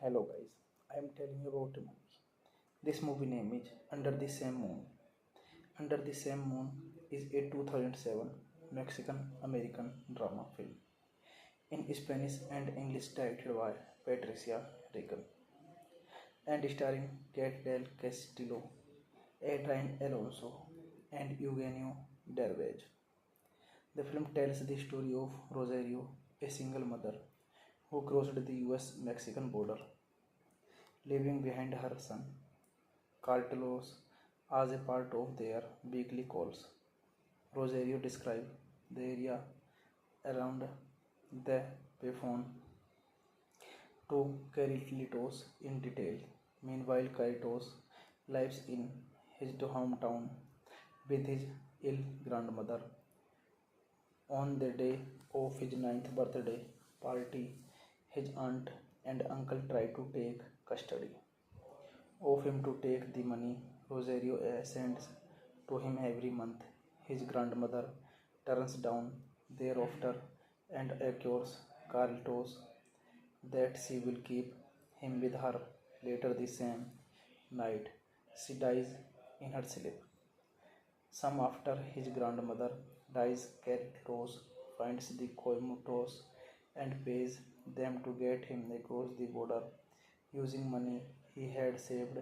Hello guys, I am telling you about a movie. This movie name is Under the Same Moon. Under the Same Moon is a 2007 Mexican American drama film in Spanish and English directed by Patricia Regan and starring Kate Del Castillo, Adrian Alonso, and Eugenio Derbez. The film tells the story of Rosario, a single mother who crossed the US Mexican border, leaving behind her son Cartelos as a part of their weekly calls. Rosario described the area around the payphone to Carlitos in detail. Meanwhile, Carlitos lives in his hometown with his ill grandmother. On the day of his ninth birthday party, his aunt and uncle try to take custody of him to take the money Rosario sends to him every month. His grandmother turns down their offer and assures Carlitos that she will keep him with her. Later the same night, she dies in her sleep. Some after his grandmother dies, Carlitos finds the coimatos and pays them to get him across the border using money he had saved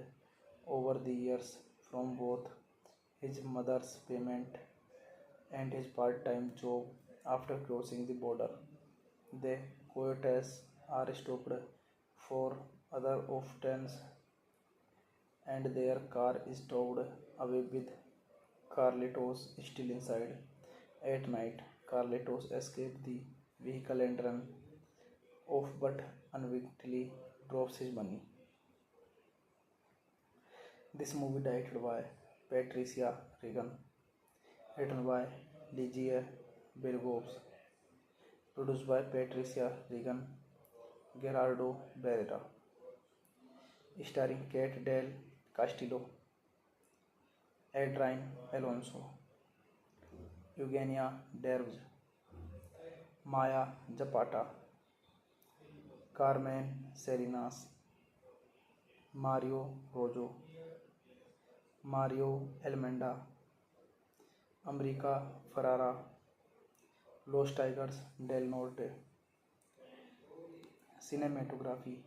over the years from both his mother's payment and his part-time job. After crossing the border, the coyotes are stopped for other offense and their car is towed away with Carlitos still inside. At night, Carlitos escapes the vehicle and runs off but unwittingly drops his money. This movie directed by Patricia Regan, written by Ligia Bergos, produced by Patricia Regan, Gerardo Barrera, starring Kate Del Castillo, Adrian Alonso, Eugenia Derbez, Maya Zapata, Carmen Salinas, Mario Rojo, Mario Almenda, America Ferrara, Los Tigers del Norte. Cinematography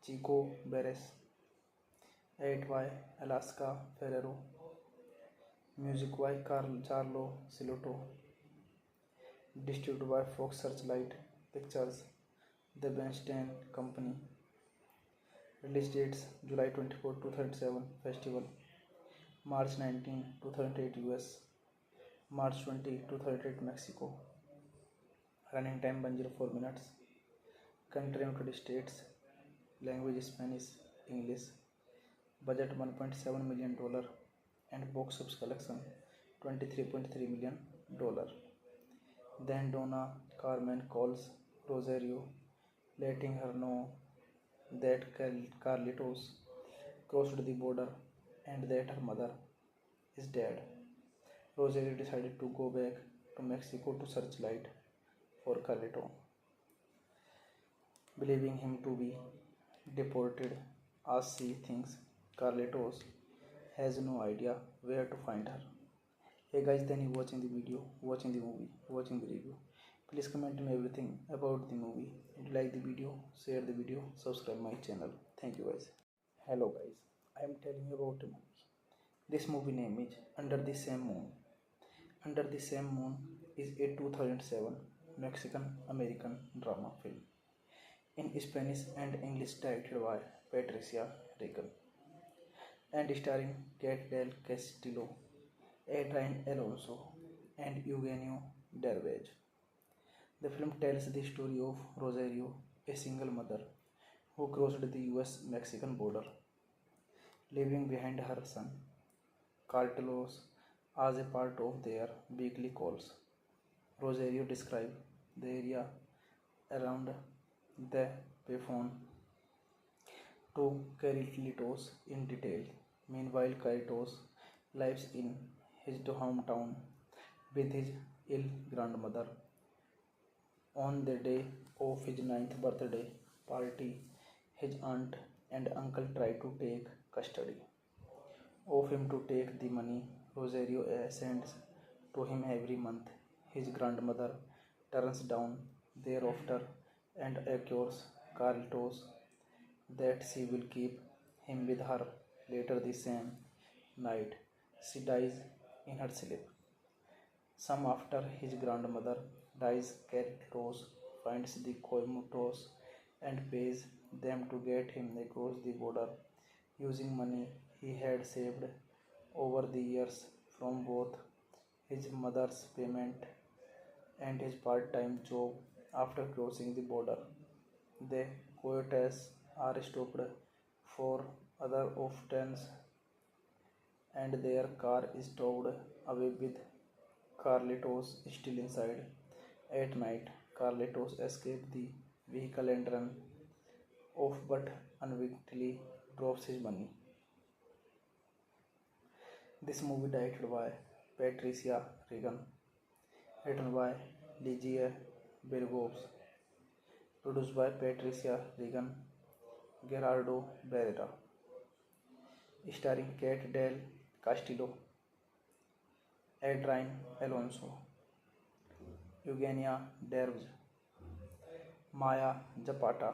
Chico Beres, edit by Alaska Ferrero, music by Carlo Silotto, distributed by Fox Searchlight Pictures, The Bernstein Company. Release dates July 24, 2007 Festival, March 19, 2008 US, March 20, 2008 Mexico. Running time 104 minutes. Country United States. Language Spanish, English. Budget $1.7 million and box office collection $23.3 million. Then Donna Carmen calls Rosario, letting her know that Carlitos crossed the border and that her mother is dead. Rosario decided to go back to Mexico to searchlight for Carlito, believing him to be deported as she thinks Carlitos has no idea where to find her. Hey guys, then you watching the video, watching the movie, watching the review. Please comment me everything about the movie. If you like the video, share the video, subscribe my channel. Thank you guys. Hello guys, I am telling you about a movie. This movie name is Under the Same Moon. Under the Same Moon is a 2007 Mexican American drama film in Spanish and English directed by Patricia Regan and starring Kate Del Castillo, Adrian Alonso, and Eugenio Derbez. The film tells the story of Rosario, a single mother who crossed the US Mexican border, leaving behind her son Cartelos as a part of their weekly calls. Rosario described the area around the payphone to Carlitos in detail. Meanwhile, Carlitos lives in his hometown with his ill grandmother. On the day of his ninth birthday party, His aunt and uncle try to take custody of him to take the money Rosario sends to him every month. His grandmother turns down their offer and assures Carlitos that she will keep him with her. Later the same night, she dies in her sleep. Some after his grandmother dies, Carlitos finds the Coimutos and pays them to get him across the border using money he had saved over the years from both his mother's payment and his part-time job. After crossing the border, the coyotes are stopped for other offense and their car is towed away with Carlitos still inside. At night, Carlitos escapes the vehicle and runs off but unwittingly drops his money. This movie directed by Patricia Regan, written by Ligia Bergos, produced by Patricia Regan, Gerardo Barrera, starring Kate Del Castillo, Adrian Alonso, Eugenia Derbez, Maya Zapata,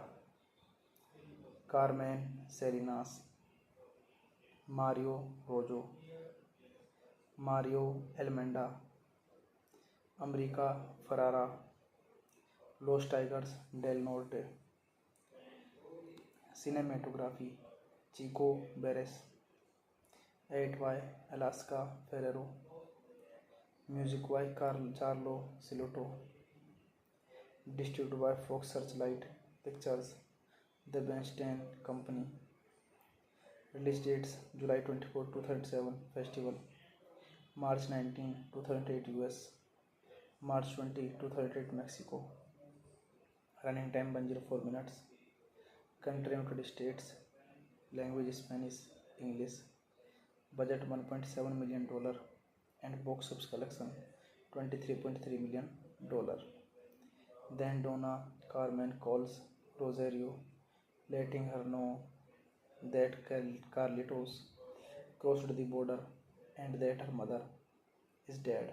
Carmen Salinas, Mario Rojo, Mario Almenda, America Ferrara, Los Tigers del Norte. Cinematography Chico Beres, edit by Alaska Ferrero, music by Carlo Silotto, distributed by Fox Searchlight Pictures, The Bernstein Company. Release dates July 24, 2007 Festival, March 19, 2008 US, March 20, 2008 Mexico. Running time 104 minutes. Country United States. Language Spanish, English. Budget $1.7 million and box office collection $23.3 million. Then Donna Carmen calls Rosario, letting her know that Carlitos crossed the border and that her mother is dead.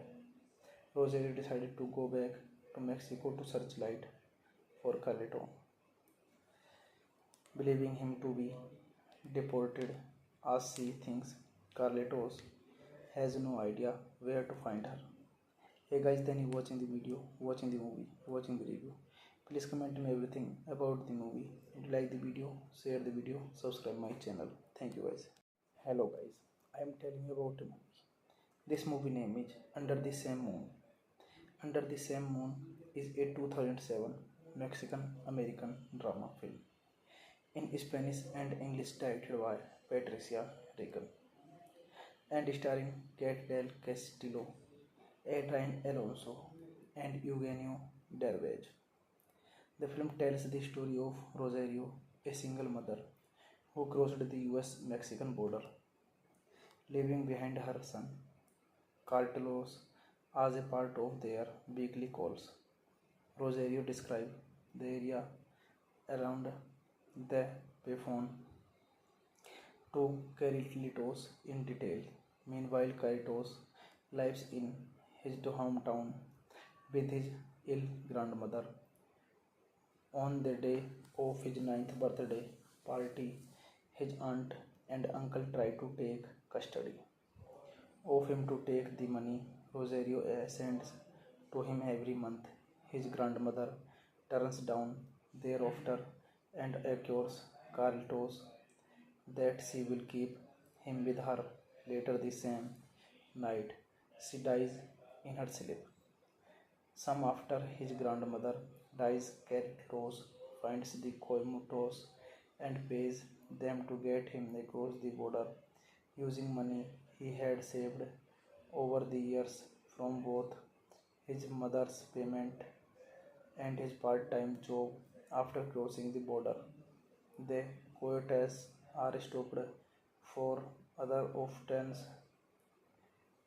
Rosario decided to go back to Mexico to Searchlight for Carlito, believing him to be deported as she thinks Carlitos has no idea where to find her. Hey guys, then you watching the video, watching the movie, watching the review. Please comment me everything about the movie. If you like the video, share the video, subscribe my channel. Thank you guys. Hello guys, I am telling you about a movie. This movie name is Under the Same Moon. Under the Same Moon is a 2007 Mexican American drama film in Spanish and English directed by Patricia Regan and starring Kate Del Castillo, Adrian Alonso, and Eugenio Derbez. The film tells the story of Rosario, a single mother who crossed the US-Mexican border, leaving behind her son, Carlos, as a part of their weekly calls. Rosario describes the area around the payphone to Carlitos in detail. Meanwhile, Carlitos lives in his hometown with his ill grandmother. On the day of his 9th birthday party, his aunt and uncle try to take custody of him to take the money Rosario sends to him every month. His grandmother turns down their offer and assures Carlitos that she will keep him with her. Later the same night, she dies in her sleep. Some after his grandmother dies, Carlitos finds the Coimutos and pays them to get him across the border using money he had saved over the years from both his mother's payment and his part-time job. After crossing the border, the coyotes are stopped for other offense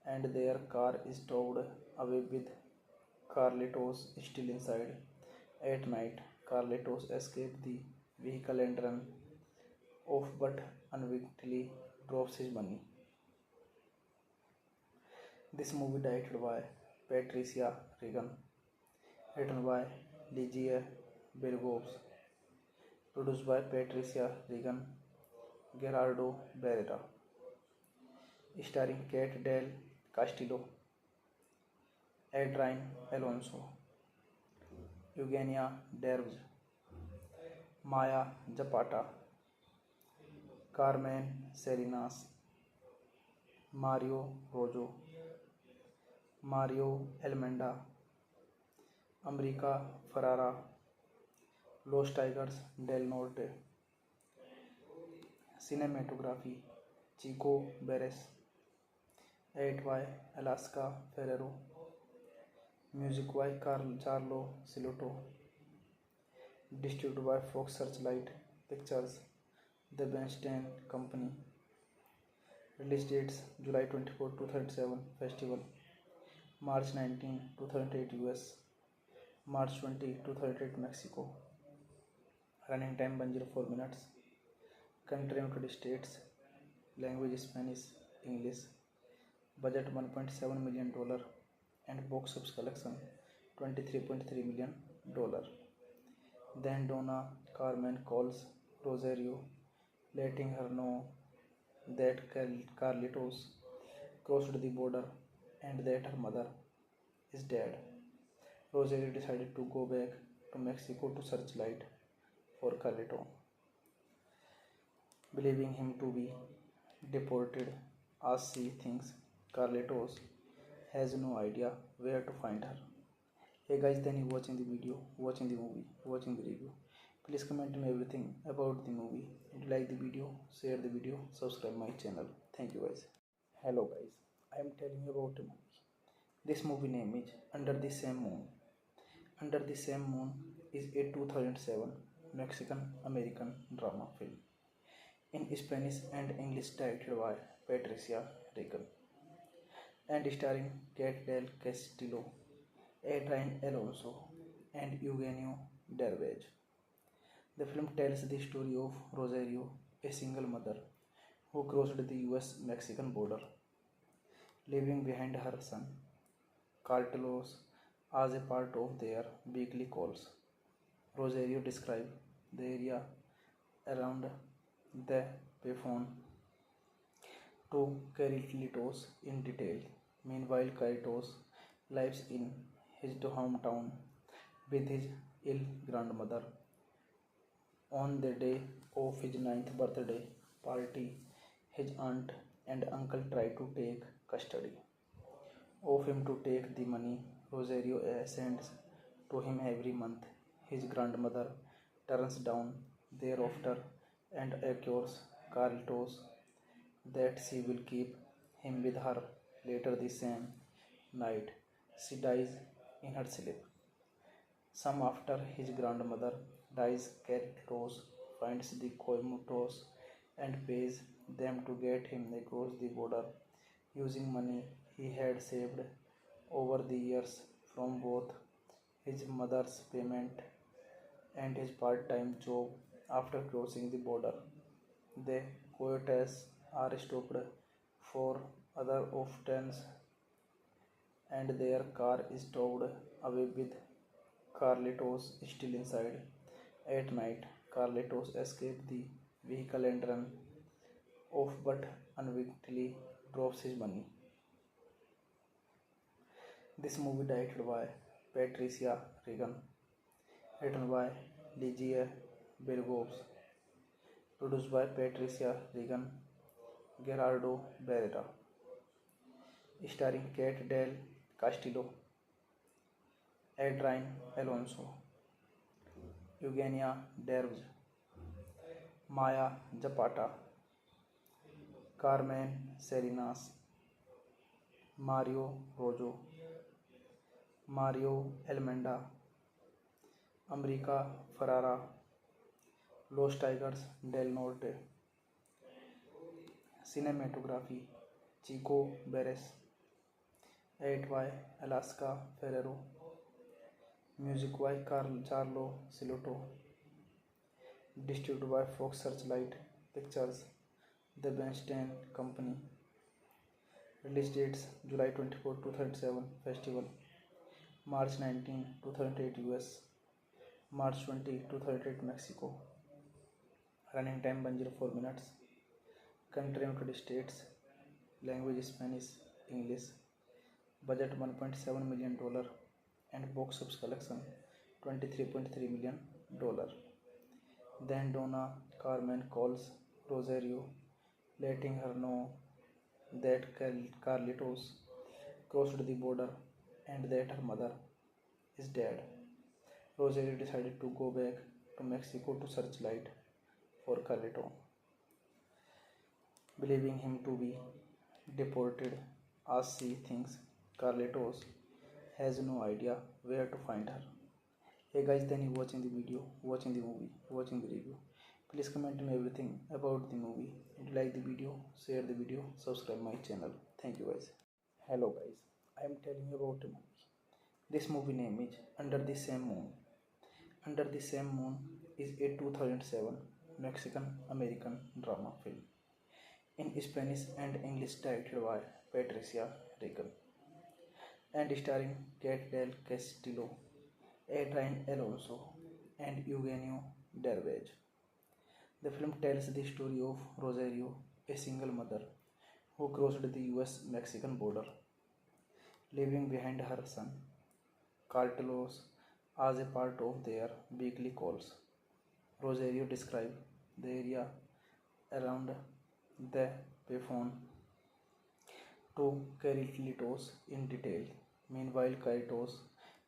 and their car is towed away with Carlitos still inside. At night, Carlitos escapes the vehicle and run off but unwittingly drops his money. This movie directed by Patricia Regan, written by Ligia Bergos, produced by Patricia Regan, Gerardo Barrera, starring Kate Del Castillo, Adrian Alonso, Eugenia Derbez, Maya Zapata, Carmen Salinas, Mario Rojo, Mario Almenda, America Ferrara, Los Tigers del Norte. Cinematography Chico Beres, edit by Alaska Ferrero, music by Carlo Silotto, distributed by Fox Searchlight Pictures, The Bernstein Company. Release dates July 24, 2007 Festival, March 19, 2008 US, March 20, 2008 Mexico. Running time 104 minutes. Country United States. Language Spanish, English. Budget $1.7 million and box office collection $23.3 million. Then Donna Carmen calls Rosario, letting her know that Carlitos crossed the border and that her mother is dead. Rosario decided to go back to Mexico to searchlight for Carlito, believing him to be deported as she thinks Carlitos has no idea where to find her. Hey guys, then you watching the video, watching the movie, watching the review. Please comment me everything about the movie. If you like the video, share the video, subscribe my channel. Thank you guys. Hello guys, I am telling you about a movie. This movie name is Under the Same Moon. Under the Same Moon is a 2007 Mexican-American drama film in Spanish and English directed by Patricia Regan and starring Kate Del Castillo, Adrian Alonso, and Eugenio Derbez. The film tells the story of Rosario, a single mother who crossed the US-Mexican border, leaving behind her son, Carlos, as a part of their weekly calls. Rosario describes the area around the payphone to Carlitos in detail. Meanwhile, Carlitos lives in his hometown with his ill grandmother. On the day of his 9th birthday party, his aunt and uncle try to take custody of him to take the money Rosario sends to him every month. His grandmother turns down their offer and assures Carlitos that she will keep him with her. Later the same night, she dies in her sleep. Some after his grandmother dies, Carlitos finds the coimatos and pays them to get him across the border using money he had saved over the years from both his mother's payment and his part-time job. After crossing the border, the coyotes are stopped for other offenses and their car is towed away with Carlitos still inside. At night, Carlitos escapes the vehicle and runs off but unwittingly drops his money. This movie directed by Patricia Regan, written by Ligia Bergos, produced by Patricia Regan, Gerardo Barrera, starring Kate Del Castillo, Adrian Alonso, Eugenia Derbez, Maya Zapata, Carmen Salinas, Mario Rojo, Mario Almenda, America Ferrara, Los Tigers del Norte. Cinematography Chico Beres, edit by Alaska Ferrero, music by Carlo Silotto, Distributed by Fox Searchlight Pictures, The Weinstein Company. Release dates July 24, 2007 Festival, March 19, 2008 US, March 20, 2008 Mexico. Running time 104 minutes. Country United States. Language Spanish, English. Budget $1.7 million and box office collection $23.3 million. Then Donna Carmen calls Rosario, letting her know that Carlitos crossed the border and that her mother is dead. Rosario decided to go back to Mexico to Searchlight for Carlito, believing him to be deported as she thinks Carlitos has no idea where to find her. Hey guys, then you watching the video, watching the movie, watching the review. Please comment me everything about the movie. If you like the video, share the video, subscribe my channel. Thank you guys. Hello guys, I am telling you about a movie. This movie name is Under the Same Moon. Under the Same Moon is a 2007 Mexican American drama film in Spanish and English, directed by Patricia Regan and starring Kate Del Castillo, Adrian Alonso, and Eugenio Derbez. The film tells the story of Rosario, a single mother who crossed the US-Mexican border, leaving behind her son, Carlos, as a part of their weekly calls. Rosario describes the area around the payphone to Carlitos in detail. Meanwhile, Carlitos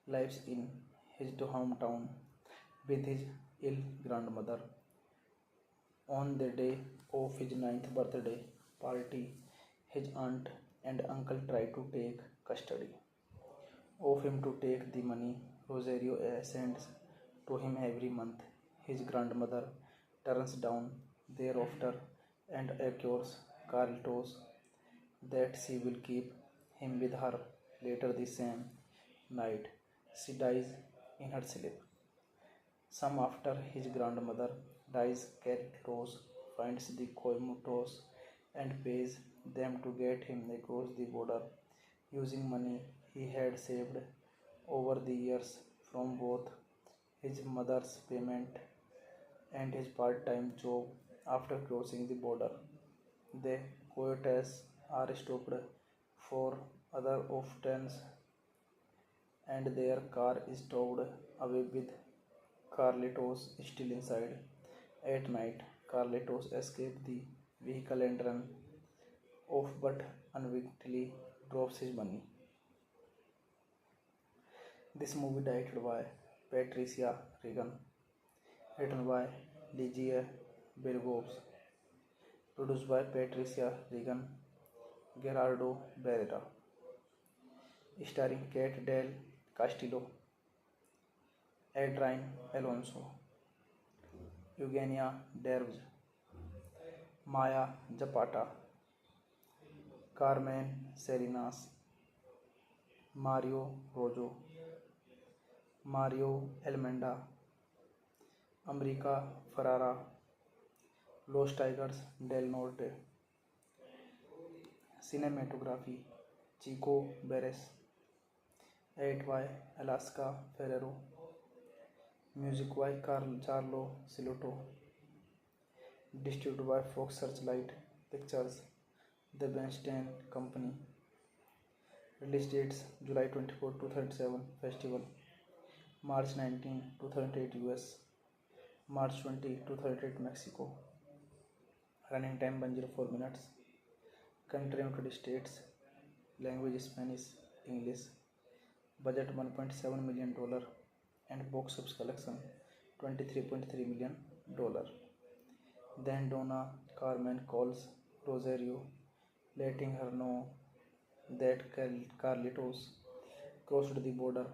lives in his hometown with his ill grandmother. On the day of his 9th birthday party, his aunt and uncle try to take custody of him to take the money Rosario sends to him every month. His grandmother turns down their offer and assures Carlitos that she will keep him with her. Later the same night, she dies in her sleep. Some after his grandmother dies, Carlitos finds the coyotes and pays them to get him across the border using money he had saved over the years from both his mother's payment and his part-time job. After crossing the border, the coyotes are stopped for other offense and their car is towed away with Carlitos still inside. At night, Carlitos escapes the vehicle and runs off but unwittingly drops his money. This movie directed by Patricia Regan, written by Ligia Bergos, produced by Patricia Regan, Gerardo Barrera, starring Kate Del Castillo, Adrian Alonso, Eugenia Derbez, Maya Zapata, Carmen Salinas, Mario Rojo, Mario Almenda, America Ferrara, Los Tigers del Norte. Cinematography Chico Beres, edited by Alaska Ferrero, music by Carlo Silotto, distributed by Fox Searchlight Pictures, The Weinstein Company. Release dates July 24, 2007 Festival, March 19, 2008 US, March 20, 2008 Mexico. Running time 104 minutes. Country United States. Language Spanish, English. Budget $1.7 million and box office collection $23.3 million. Then Donna Carmen calls Rosario, letting her know that Carlitos crossed the border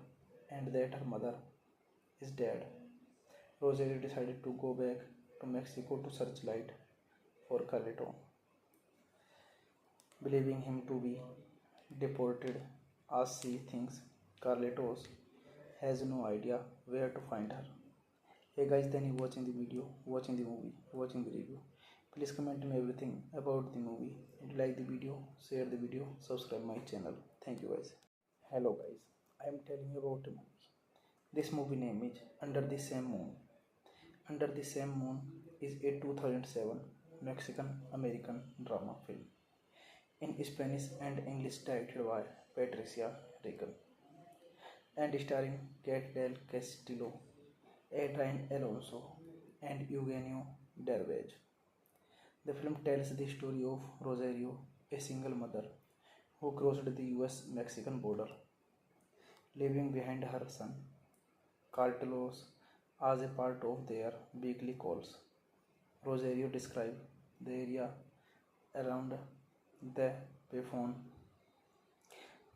and that her mother is dead. Rosario decided to go back to Mexico to Searchlight for Carlito, believing him to be deported as she thinks Carlitos has no idea where to find her. Hey guys, then you watching the video, watching the movie, watching the review. Please comment me everything about the movie. If you like the video, share the video, subscribe my channel. Thank you guys. Hello guys, I am telling you about a movie. This movie name is Under the Same Moon. Under the Same Moon is a 2007 Mexican American drama film in Spanish and English directed by Patricia Regan and starring Kate Del Castillo, Adrian Alonso, and Eugenio Derbez. The film tells the story of Rosario, a single mother who crossed the US-Mexican border, leaving behind her son, Carlos, as a part of their weekly calls. Rosario described the area around the payphone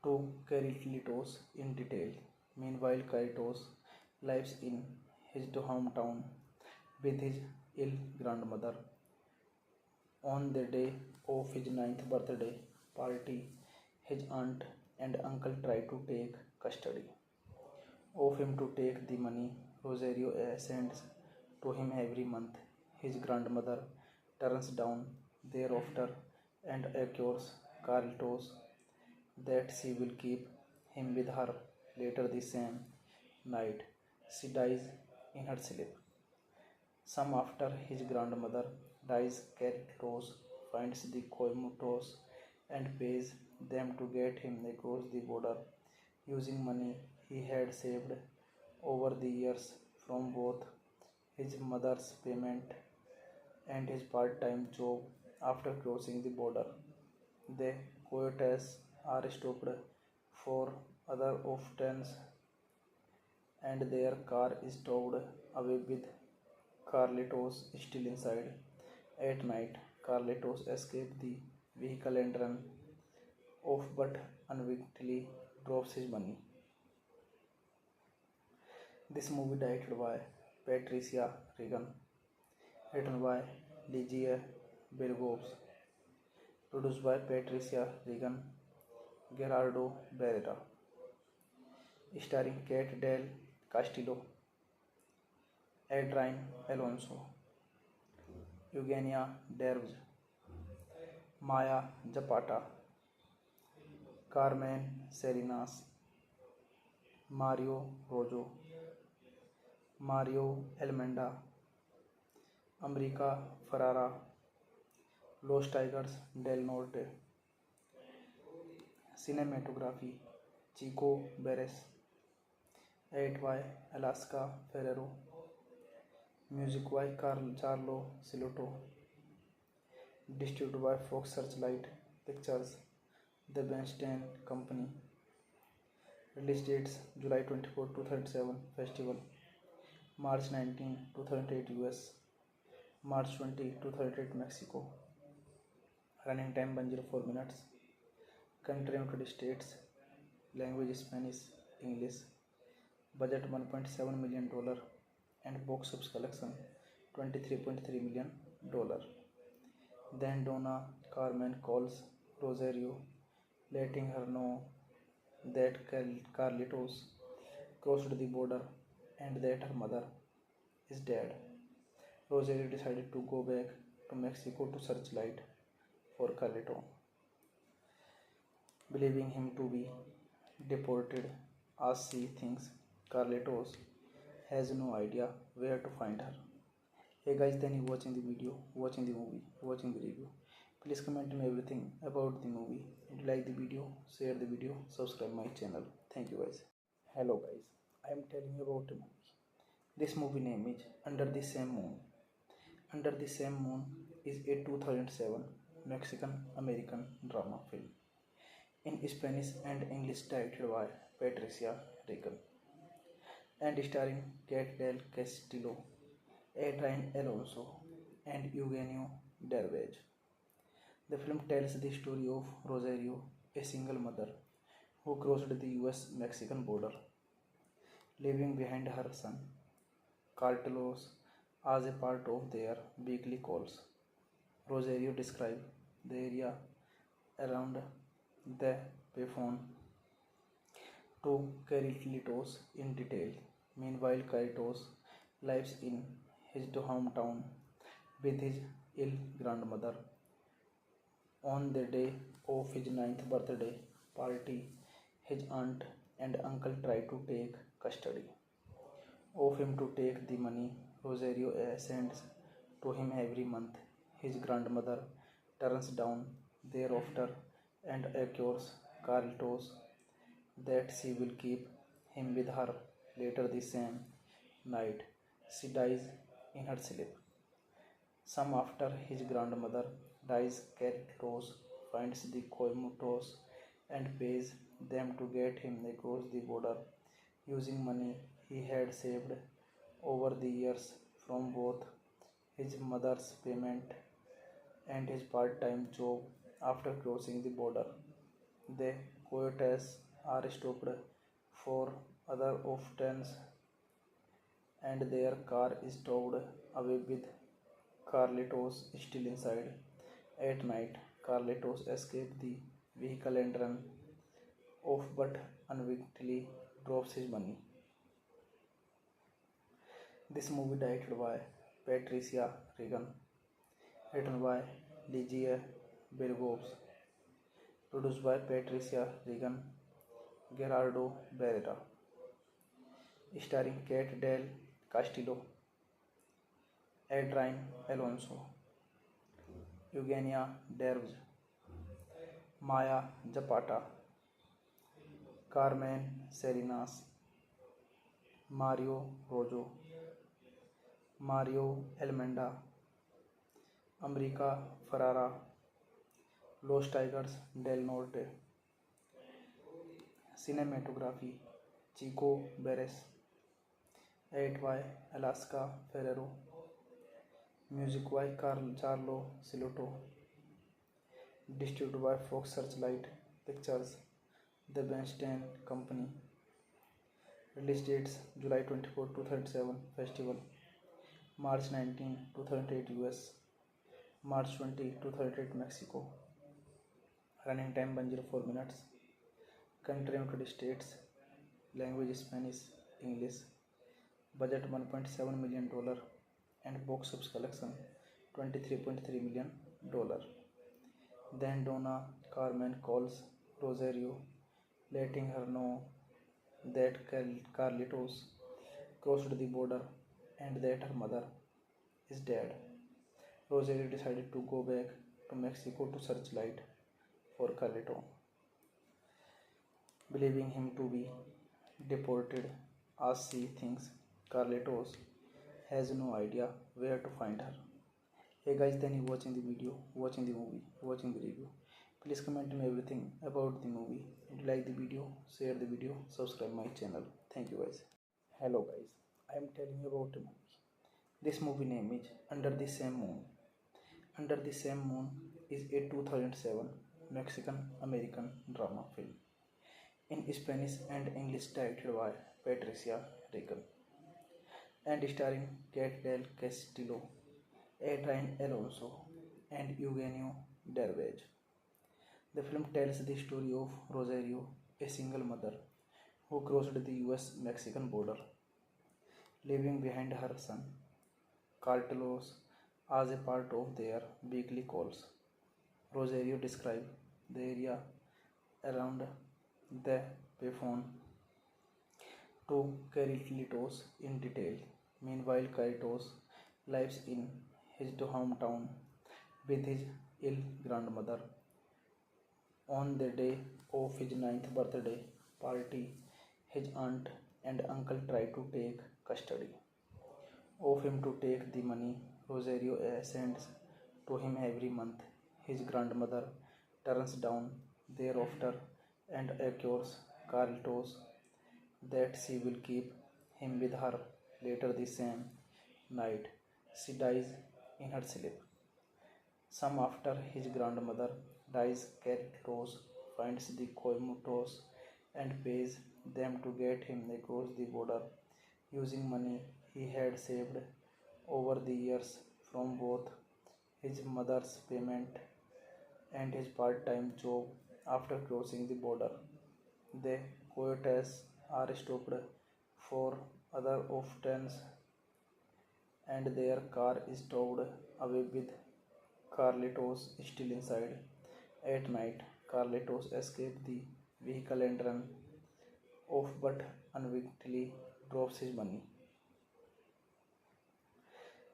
to Carlitos in detail. Meanwhile, Carlitos lives in his hometown with his ill grandmother. On the day of his ninth birthday party, his aunt and uncle try to take custody of him to take the money Rosario sends to him every month. His grandmother turns down their offer and assures Carlitos that she will keep him with her. Later the same night, she dies in her sleep. Some after his grandmother dies, Carlitos finds the Coimutos and pays them to get him across the border using money he had saved over the years from both his mother's payment and his part-time job. After crossing the border, the coyotes are stopped for other offense and their car is towed away with Carlitos still inside. At night, Carlitos escapes the vehicle and runs off but unwittingly drops his money. This movie directed by Patricia Regan, written by Ligia Bergos, produced by Patricia Regan, Gerardo Barrera, starring Kate Del Castillo, Adrian Alonso, Eugenia Derbez, Maya Zapata, Carmen Salinas, Mario Rojo, Mario Almenda, America Ferrara, Los Tigers del Norte. Cinematography Chico Beres, edited by Alaska Ferrero, music by Carlo Silotto, distributed by Fox Searchlight Pictures, The Bernstein Company. Release dates July 24, 2007 Festival, March 19, 2008 US, March 20, 2008 Mexico. Running time 104 minutes. Country United States. Language Spanish, English. Budget $1.7 million and box office collection $23.3 million. Then Donna Carmen calls Rosario, letting her know that Carlitos crossed the border and that her mother is dead. Rosario decided to go back to Mexico to Searchlight for Carlito, believing him to be deported as she thinks Carlitos has no idea where to find her. Hey guys, then you watching the video, watching the movie, watching the review. Please comment me everything about the movie. If you like the video, share the video, subscribe my channel. Thank you guys. Hello guys, I am telling you about a movie. This movie name is Under the Same Moon. Under the Same Moon is a 2007 Mexican American drama film in Spanish and English directed by Patricia Regan and starring Kate Del Castillo, Adrian Alonso, and Eugenio Derbez. The film tells the story of Rosario, a single mother who crossed the US-Mexican border, leaving behind her son, Carlos, as a part of their weekly calls. Rosario described the area around the payphone to Carlitos in detail. Meanwhile, Carlitos lives in his hometown with his ill grandmother. On the day of his ninth birthday party, his aunt and uncle try to take custody of him to take the money Rosario sends to him every month. His grandmother turns down their offer and assures Carlitos that she will keep him with her. Later the same night, she dies in her sleep. Some after his grandmother dies, Carlitos finds the Coimutos and pays them to get him across the border using money he had saved over the years from both his mother's payment and his part-time job. After crossing the border, the coyotes are stopped for other offense and their car is towed away with Carlitos still inside. At night, Carlitos escapes the vehicle and runs off but unwittingly drops his money. This movie directed by Patricia Regan, written by Ligia Bergos, produced by Patricia Regan, Gerardo Barrera, starring Kate Del Castillo, Adrian Alonso, Eugenia Derbez, Maya Zapata, Carmen Salinas, Mario Rojo, Mario Almenda, America Ferrara, Los Tigers del Norte. Cinematography Chico Beres, edit by Alaska Ferrero, music by Carlo Silotto, distributed by Fox Searchlight Pictures, The Bernstein Company. Release dates July 24, 2007 Festival, March 19, 2008 US, March 20, 2008 Mexico. Running time 104 minutes. Country United States. Language Spanish, English. Budget $1.7 million and box office collection $23.3 million. Then Donna Carmen calls Rosario, letting her know that Carlitos crossed the border and that her mother is dead. Rosario decided to go back to Mexico to Searchlight for Carlito, believing him to be deported as she thinks Carlitos has no idea where to find her. Hey guys, then you watching the video, watching the movie, watching the review. Please comment me everything about the movie. If you like the video, share the video, subscribe my channel. Thank you guys. Hello guys, I am telling you about a movie. This movie name is Under the Same Moon. Under the Same Moon is a 2007 Mexican American drama film in Spanish and English directed by Patricia Regan and starring Kate Del Castillo, Adrian Alonso, and Eugenio Derbez. The film tells the story of Rosario, a single mother who crossed the US-Mexican border, leaving behind her son, Carlos, as a part of their weekly calls. Rosario describes the area around the payphone to Carlitos in detail. Meanwhile, Carlitos lives in his hometown with his ill grandmother. On the day of his ninth birthday party, his aunt and uncle try to take custody of him to take the money Rosario sends to him every month. His grandmother turns down their offer and assures Carlitos that she will keep him with her. Later the same night, she dies in her sleep. Some after his grandmother dies, Carlitos finds the Coimutos and pays them to get him across the border using money he had saved over the years from both his mother's payment and his part-time job. After crossing the border, the coyotes are stopped for other offense and their car is towed away with Carlitos still inside. At night, Carlitos escapes the vehicle and runs off but unwittingly drops his money.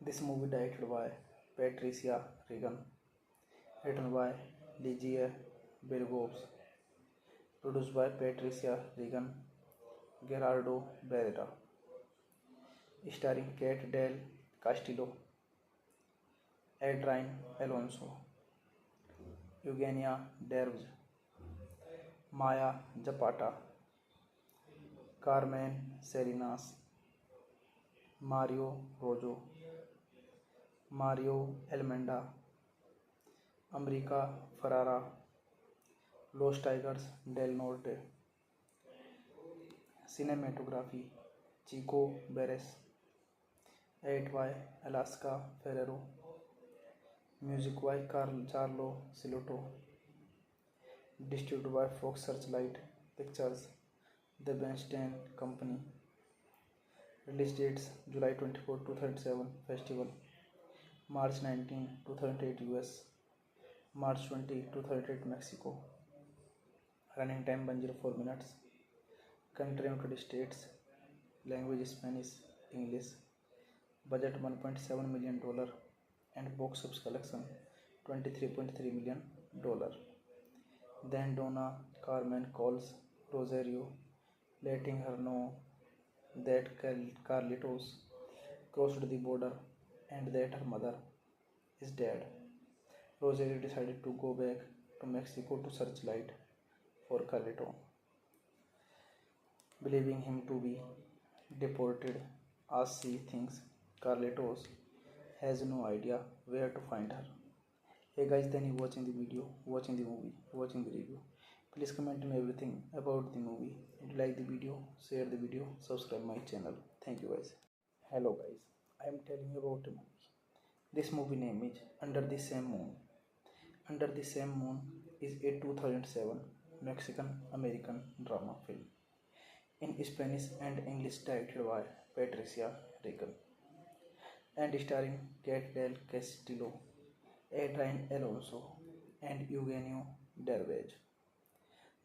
This movie directed by Patricia Regan, written by Ligia Bergos, produced by Patricia Regan, Gerardo Barrera, starring Kate Del Castillo, Adrian Alonso, Eugenia Derbez, Maya Zapata, Carmen Salinas, Mario Rojo, Mario Almenda, America Ferrara, Los Tigers del Norte. Cinematography Chico Beres, edited by Alaska Ferrero, music by Carlo Silotto, distributed by Fox Searchlight Pictures, The Bernstein Company. Release dates July 24, 2007 Festival, March 19, 2008 US, March 20, 2008 Mexico. Running time 104 minutes. Country United States. Language Spanish, English. Budget $1.7 million and box office collection $23.3 million. Then Donna Carmen calls Rosario, letting her know that Carlitos crossed the border and that her mother is dead. Rosario decided to go back to Mexico to searchlight for Carlito, believing him to be deported as she thinks Carlitos has no idea where to find her. Hey guys, then you watching the video, watching the movie, watching the review. Please comment me everything about the movie. If you like the video, share the video, subscribe my channel. Thank you guys. Hello guys, I am telling you about a movie. This movie name is Under the Same Moon. Under the Same Moon is a 2007 Mexican-American drama film in Spanish and English directed by Patricia Regan and starring Kate Del Castillo, Adrian Alonso, and Eugenio Derbez.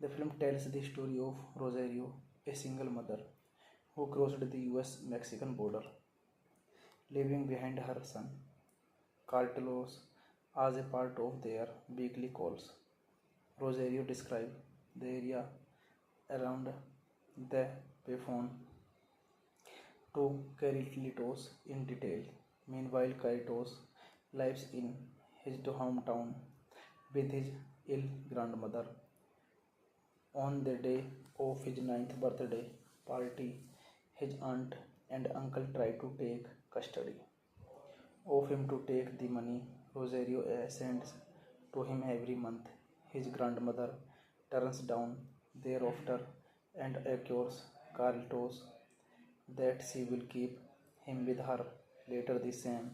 The film tells the story of Rosario, a single mother who crossed the US-Mexican border, leaving behind her son, Carlos, as a part of their weekly calls. Rosario describes the area around the payphone to Carlitos in detail. Meanwhile, Carlitos lives in his hometown with his ill grandmother. On the day of his 9th birthday party, his aunt and uncle try to take custody of him to take the money Rosario sends to him every month. His grandmother turns down their offer and assures Carlitos that she will keep him with her. Later the same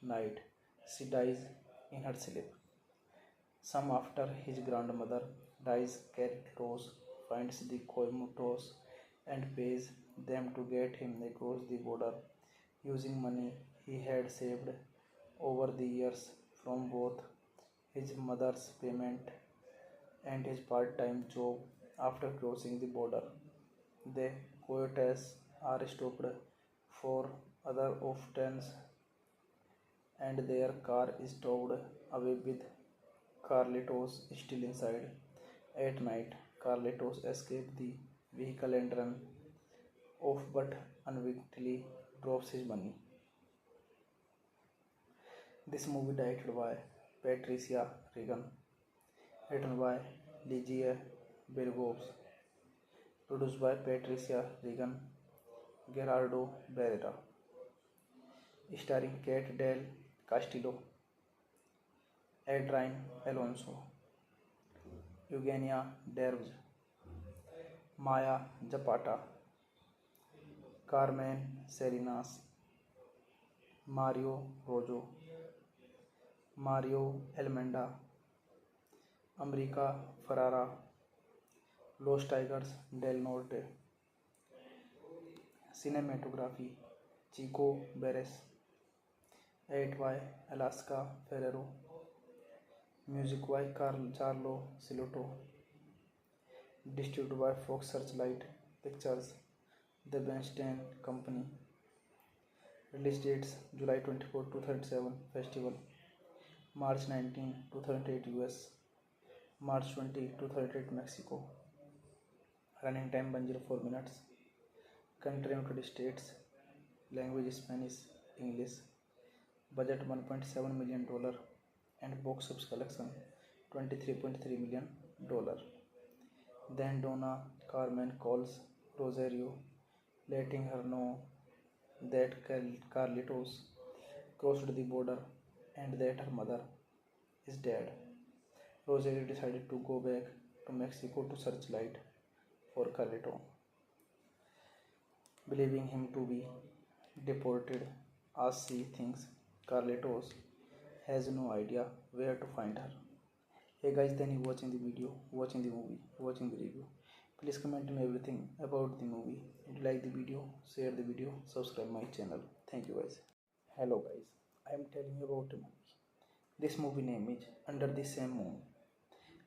night, she dies in her sleep. Some after his grandmother dies, Carlitos finds the coimatos and pays them to get him across the border using money he had saved over the years from both his mother's payment and his part-time job. After crossing the border, the coyotes are stopped for other offenses and their car is towed away with Carlitos still inside. At night, Carlitos escapes the vehicle and runs off but unwittingly drops his money. This movie directed by Patricia Regan, written by Ligia Bergos, produced by Patricia Regan, Gerardo Barrera, starring Kate Del Castillo, Adrian Alonso, Eugenia Derbez, Maya Zapata, Carmen Salinas, Mario Rojo, Mario Almenda, America Ferrara, Los Tigers del Norte. Cinematography Chico Beres, Edit by Alaska Ferrero. Music by Carlo Silotto. Distributed by Fox Searchlight Pictures. The Bernstein Company. Release dates July 24, 2007 Festival. March 19, 2008 US. March 20, 2008 Mexico. Running time 104 minutes. Country United States. Language Spanish, English. Budget $1.7 million and box office collection $23.3 million. Then Donna Carmen calls Rosario, letting her know that Carlitos crossed the border and that her mother is dead. Rosario decided to go back to Mexico to searchlight for Carlito, believing him to be deported as she thinks Carlitos has no idea where to find her. Hey guys, then you watching the video, watching the movie, watching the review. Please comment me everything about the movie. If you like the video, share the video, subscribe my channel. Thank you guys. Hello guys, I am telling you about a movie. This movie name is Under the Same Moon.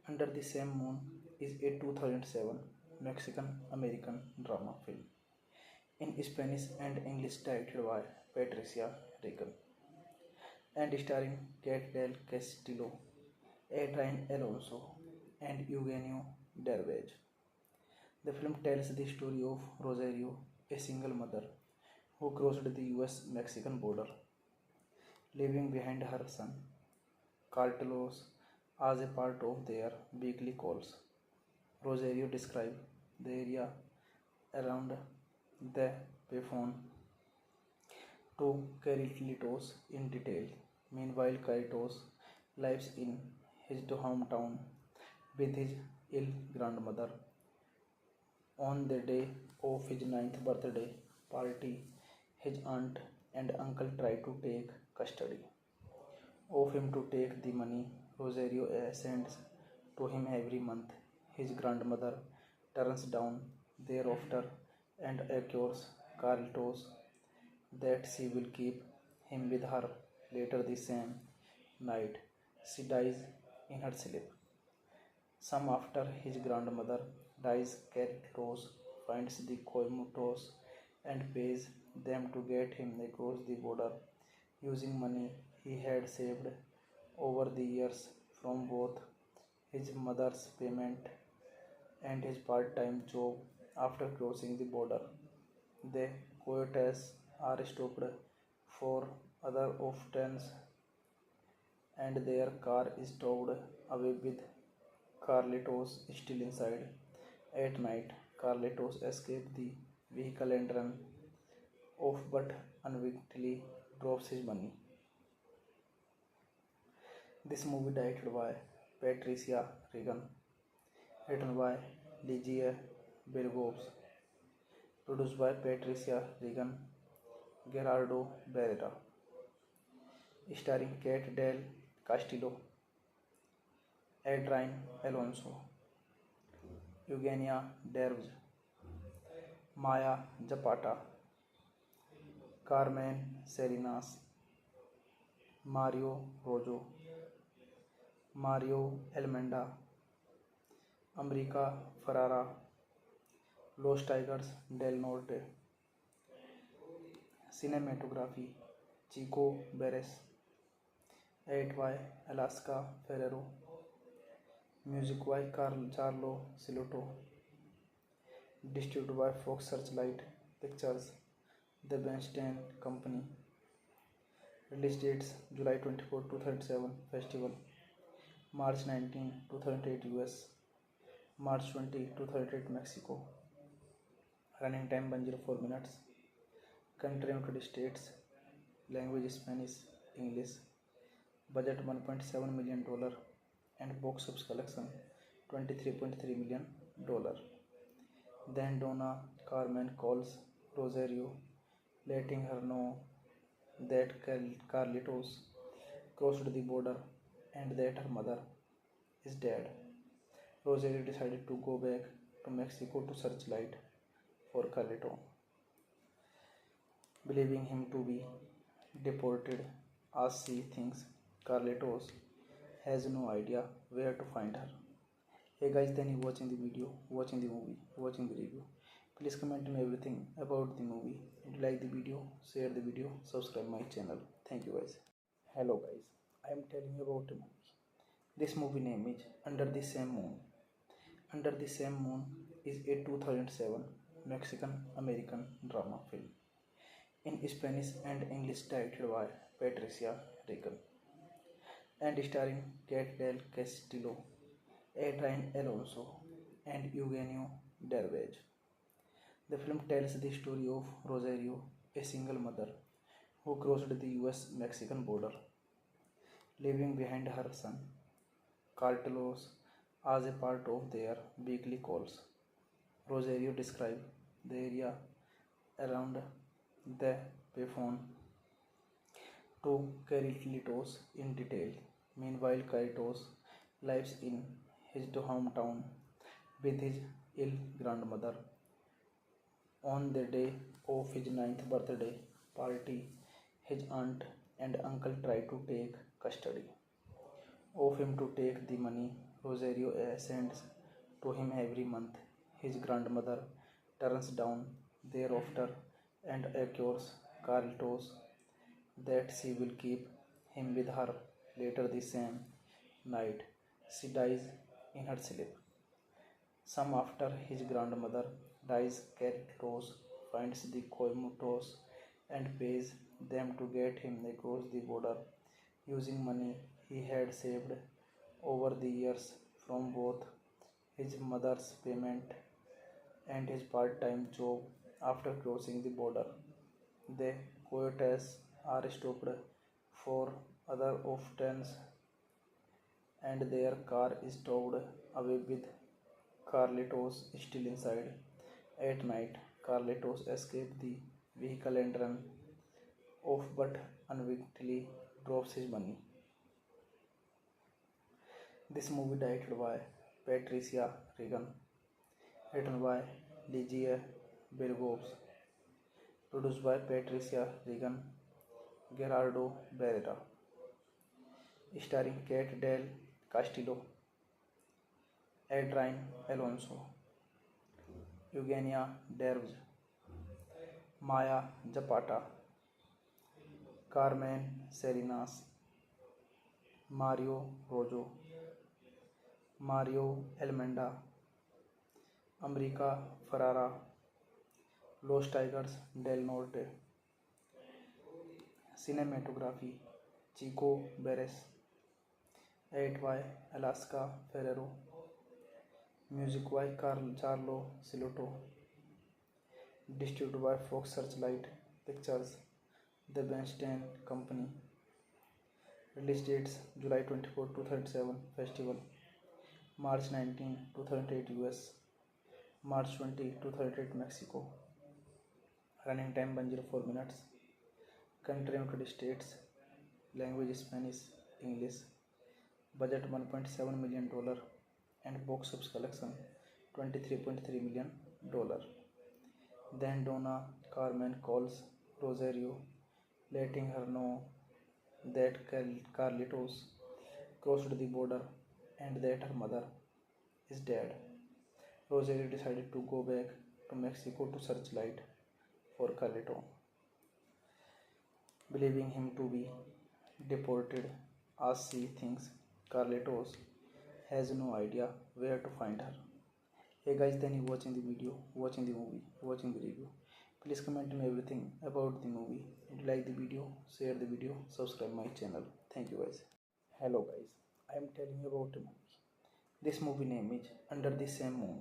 Under the Same Moon is a 2007 Mexican American drama film in Spanish and English directed by Patricia Regan and starring Kate Del Castillo, Adrian Alonso, and Eugenio Derbez. The film tells the story of Rosario, a single mother who crossed the US-Mexican border, leaving behind her son, Carlos, as a part of their weekly calls. Rosario described the area around the payphone to Carlitos in detail. Meanwhile, Carlitos lives in his hometown with his ill grandmother. On the day of his 9th birthday party, his aunt and uncle try to take custody of him to take the money Rosario sends to him every month. His grandmother turns down their offer and assures Carlitos that she will keep him with her. Later the same night, she dies in her sleep. Some after his grandmother dies, Carlitos finds the Coimutos and pays them to get him across the border using money he had saved over the years from both his mother's payment and his part-time job. After crossing the border, the coyotes are stopped for other offense and their car is towed away with Carlitos still inside. At night, Carlitos escapes the vehicle and runs off but unwittingly drops his money. This movie directed by Patricia Regan, written by Ligia Bergos, produced by Patricia Regan, Gerardo Barrera, starring Kate Del Castillo, Adrian Alonso, Eugenia Derbez, Maya Zapata, Carmen Salinas, Mario Rojo, Mario Almenda, America Ferrara, Los Tigers del Norte. Cinematography Chico Beres. Edit by Alaska Ferrero. Music by Carlo Silotto. Distributed by Fox Searchlight Pictures. The Bernstein Company. Release dates July 24, 2007 Festival. March 19, 2008 US. March 20, 2008 Mexico. Running time 104 minutes. Country United States. Language Spanish, English. Budget $1.7 million and box office collection $23.3 million. Then Donna Carmen calls Rosario, letting her know that Carlitos crossed the border and that her mother is dead. Rosario decided to go back to Mexico to searchlight for Carlito, believing him to be deported As she thinks, Carlitos has no idea where to find her. Hey guys, then you watching the video, watching the movie, watching the review. Please comment me everything about the movie. If you like the video, share the video, subscribe my channel. Thank you guys. Hello guys, I am telling you about a movie. This movie name is Under the Same Moon. Under the Same Moon is a 2007 Mexican American drama film in Spanish and English directed by Patricia Regan and starring Kate Del Castillo, Adrian Alonso, and Eugenio Derbez. The film tells the story of Rosario, a single mother who crossed the US-Mexican border, leaving behind her son, Carlos, as a part of their weekly calls. Rosario described the area around the payphone to Carlitos in detail. Meanwhile, Carlitos lives in his hometown with his ill grandmother. On the day of his ninth birthday party, his aunt and uncle try to take custody of him to take the money Rosario sends to him every month. His grandmother turns down their offer and assures Carlitos that she will keep him with her. Later the same night, she dies in her sleep. Some after his grandmother dies, Carlitos finds the Coimutos and pays them to get him across the border using money he had saved over the years from both his mother's payment and his part-time job. After crossing the border, the coyotes are stopped for other offense and their car is towed away with Carlitos still inside. At night, Carlitos escapes the vehicle and runs off but unwittingly drops his money. This movie directed by Patricia Regan, written by Ligia Bergos, produced by Patricia Regan, Gerardo Barrera, starring Kate Del Castillo, Adrian Alonso, Eugenia Derbez, Maya Zapata, Carmen Salinas, Mario Rojo, Mario Almenda, America Ferrara, Los Tigers del Norte. Cinematography Chico Beres, edit by Alaska Ferrero, music by Carlo Silotto, distributed by Fox Searchlight Pictures, The Bernstein Company. Release dates July 24, 2007 Festival, March 19, 2008 US, March 20, 2008 Mexico. Running time 104 minutes. Country United States. Language Spanish, English. Budget $1.7 million and box office collection $23.3 million. Then Donna Carmen calls Rosario, letting her know that Carlitos crossed the border and that her mother is dead. Rosario decided to go back to Mexico to Searchlight for Carlito, believing him to be deported as she thinks Carlitos has no idea where to find her. Hey guys, then you watching the video, watching the movie, watching the review. Please comment me everything about the movie. If you like the video, share the video, subscribe my channel. Thank you guys. Hello guys, I am telling you about a movie. This movie name is Under the Same Moon.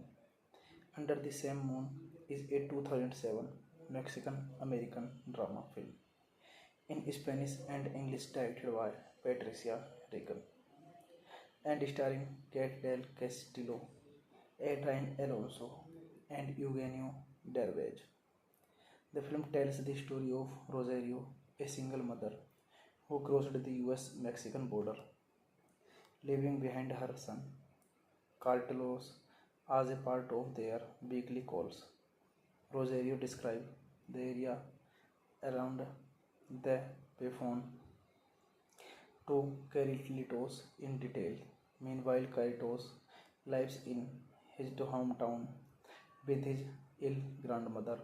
Under the Same Moon is a 2007 Mexican American drama film in Spanish and English directed by Patricia Regan and starring Kate Del Castillo, Adrian Alonso, and Eugenio Derbez. The film tells the story of Rosario, a single mother who crossed the US-Mexican border, leaving behind her son, Carlos, as a part of their weekly calls. Rosario described the area around the payphone to Carlitos in detail. Meanwhile, Carlitos lives in his hometown with his ill grandmother.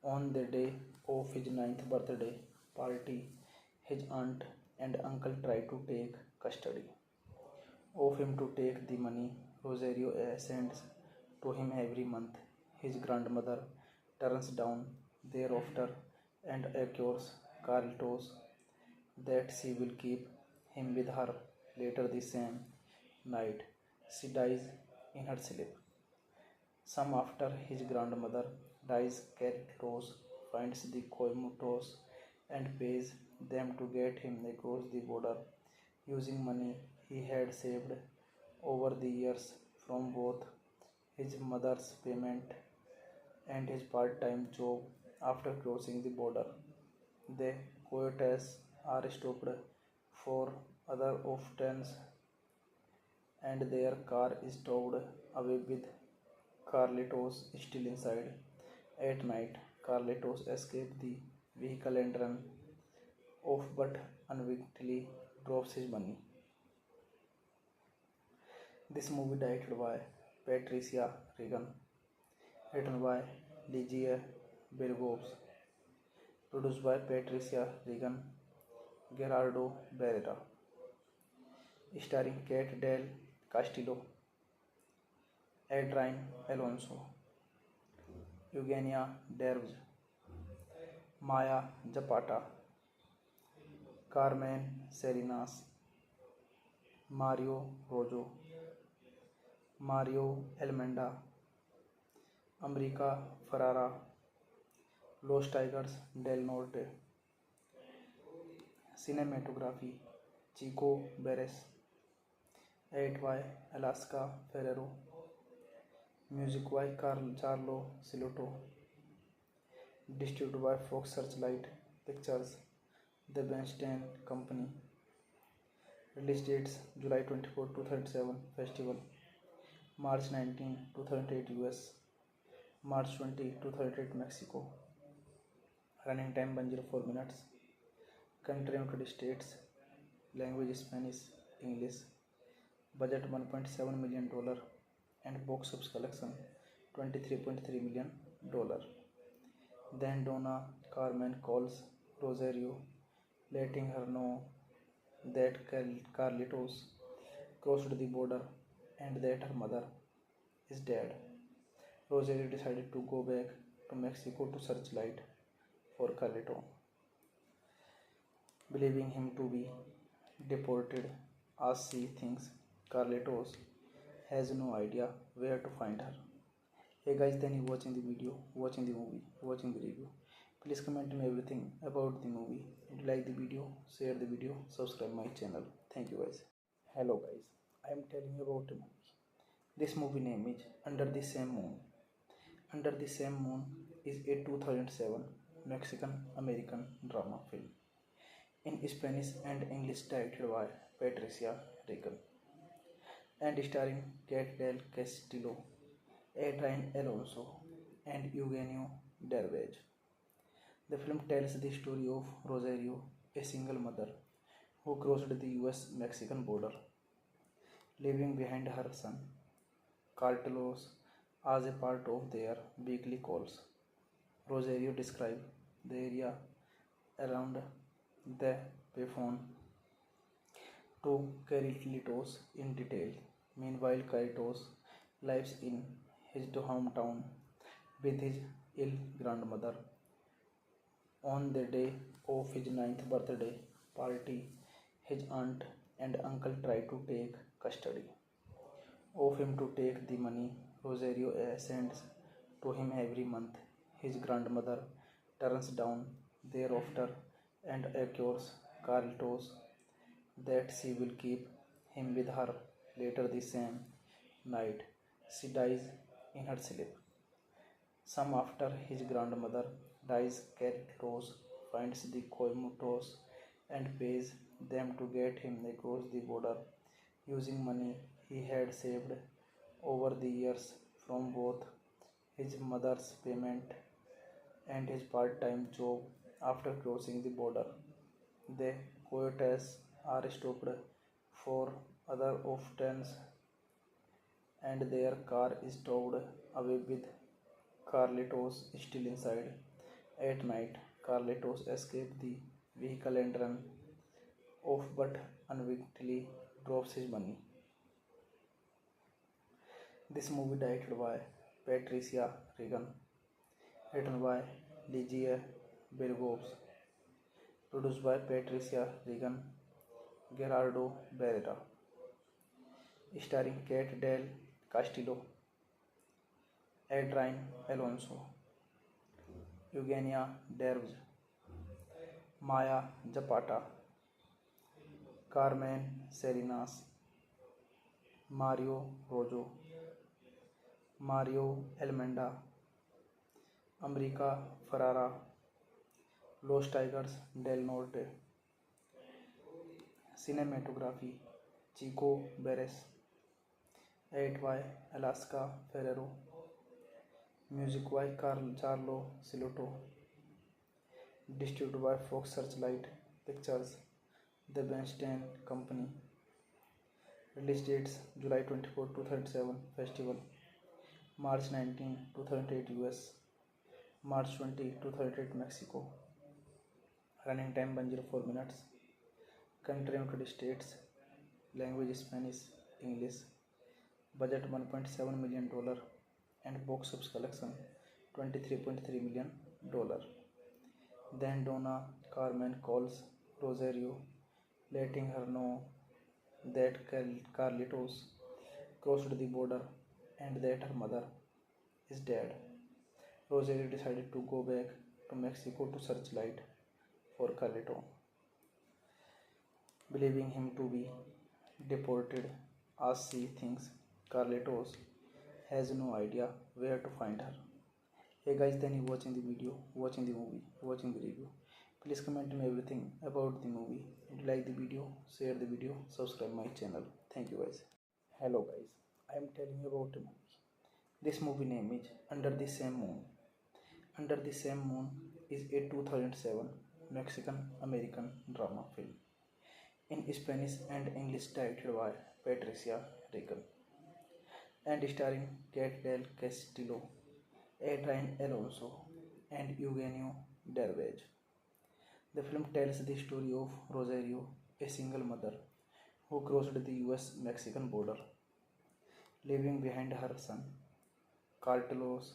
On the day of his ninth birthday party, his aunt and uncle try to take custody of him to take the money Rosario sends to him every month. His grandmother turns down their offer and assures Carlitos that she will keep him with her. Later the same night, she dies in her sleep. Some after his grandmother dies, Carlitos finds the Coimutos and pays them to get him across the border using money he had saved over the years from both his mother's payment and his part-time job. After crossing the border, the coyotes are stopped for other offense and their car is towed away with Carlitos still inside. At night, Carlitos escapes the vehicle and runs off but unwittingly drops his money. This movie directed by Patricia Regan, written by Ligia Bergos, produced by Patricia Regan, Gerardo Barrera, starring Kate Del Castillo, Adrian Alonso, Eugenia Derbez, Maya Zapata, Carmen Salinas, Mario Rojo, Mario Almenda, America Ferrara, Los Tigers del Norte. Cinematography Chico Beres, edit by Alaska Ferrero, music by Carlo Silotto, distributed by Fox Searchlight Pictures, The Bernstein Company. Release dates July 24, 2007 Festival, March 19, 2008 US, March 20, 2008 Mexico. Running time 104 minutes. Country United States. Language Spanish, English. Budget $1.7 million and box office collection $23.3 million. Then Donna Carmen calls Rosario, letting her know that Carlitos crossed the border and that her mother is dead. Rosario decided to go back to Mexico to searchlight for Carlito, believing him to be deported as she thinks Carlitos has no idea where to find her. Hey guys, then you watching the video, watching the movie, watching the review. Please comment me everything about the movie. If you like the video, share the video, subscribe my channel. Thank you guys. Hello guys, I am telling you about a movie. This movie name is Under the Same Moon. Under the Same Moon is a 2007 Mexican American drama film in Spanish and English directed by Patricia Regan and starring Kate Del Castillo, Adrian Alonso, and Eugenio Derbez. The film tells the story of Rosario, a single mother who crossed the US-Mexican border, leaving behind her son, Carlos, as a part of their weekly calls. Rosario describes the area around the payphone to Carlitos in detail. Meanwhile, Carlitos lives in his hometown with his ill grandmother. On the day of his ninth birthday party, his aunt and uncle try to take custody of him to take the money Rosario sends to him every month. His grandmother turns down their offer and assures Carlitos that she will keep him with her. Later the same night, she dies in her sleep. Some after his grandmother dies, Carlitos finds the Coimutos and pays them to get him across the border using money he had saved over the years from both his mother's payment and his part-time job. After crossing the border, The coyotes are stopped for other offense and their car is towed away with Carlitos still inside. At night, Carlitos escapes the vehicle and runs off but unwittingly drops his money. This movie directed by Patricia Regan, written by Ligia Bergos, produced by Patricia Regan, Gerardo Barrera, starring Kate Del Castillo, Adrian Alonso, Eugenia Derbez, Maya Zapata, Carmen Salinas, Mario Rojo, Mario Almenda, America Ferrara, Los Tigers del Norte. Cinematography Chico Beres, edit by Alaska Ferrero, music by Carlo Silotto, distributed by Fox Searchlight Pictures, The Bernstein Company. Release dates July 24, 2007 Festival, March 19, 2008 US, March 20, 2008 Mexico. Running time 104 minutes. Country United States. Language Spanish, English. Budget $1.7 million and box office collection $23.3 million. Then Donna Carmen calls Rosario, letting her know that Carlitos crossed the border and that her mother is dead. Rosario decided to go back to Mexico to searchlight for Carlito, believing him to be deported as she thinks Carlitos has no idea where to find her. Hey guys, then you watching the video, watching the movie, watching the review. Please comment me everything about the movie. If you like the video, share the video, subscribe my channel. Thank you guys. Hello guys, I am telling you about a movie. This movie name is Under the Same Moon. Under the Same Moon is a 2007 Mexican-American drama film in Spanish and English directed by Patricia Regan and starring Kate Del Castillo, Adrian Alonso and Eugenio Derbez. The film tells the story of Rosario, a single mother who crossed the US-Mexican border, leaving behind her son, Carlos,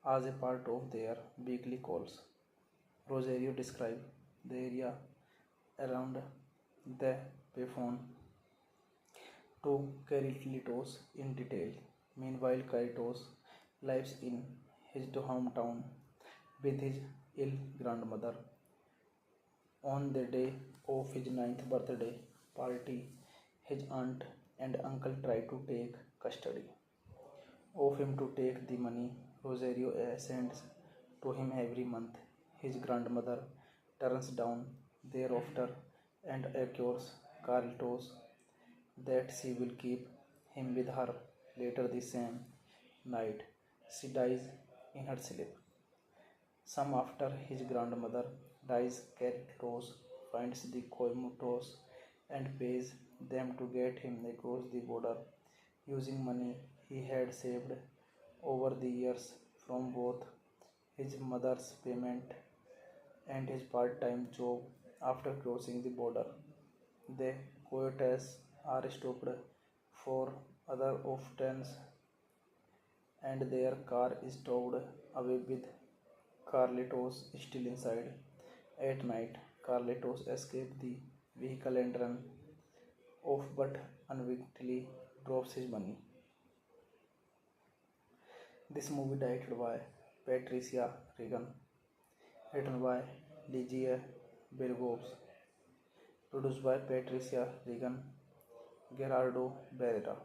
as a part of their weekly calls. Rosario describes the area around the payphone to Carlitos in detail. Meanwhile, Carlitos lives in his hometown with his ill grandmother. On the day of his 9th birthday party, his aunt and uncle try to take custody of him to take the money Rosario sends to him every month. His grandmother turns down their offer and assures Carlitos that she will keep him with her. Later the same night, she dies in her sleep. Some after his grandmother dies, Carlitos finds the coyotes and pays them to get him across the border using money he had saved over the years from both his mother's payment and his part-time job. After crossing the border, the coyotes are stopped for other offense and their car is towed away with Carlitos still inside. At night, Carlitos escapes the vehicle and runs off but unwittingly drops his money. This movie directed by Patricia Regan, written by Ligia Bergos, produced by Patricia Regan, Gerardo Barrera,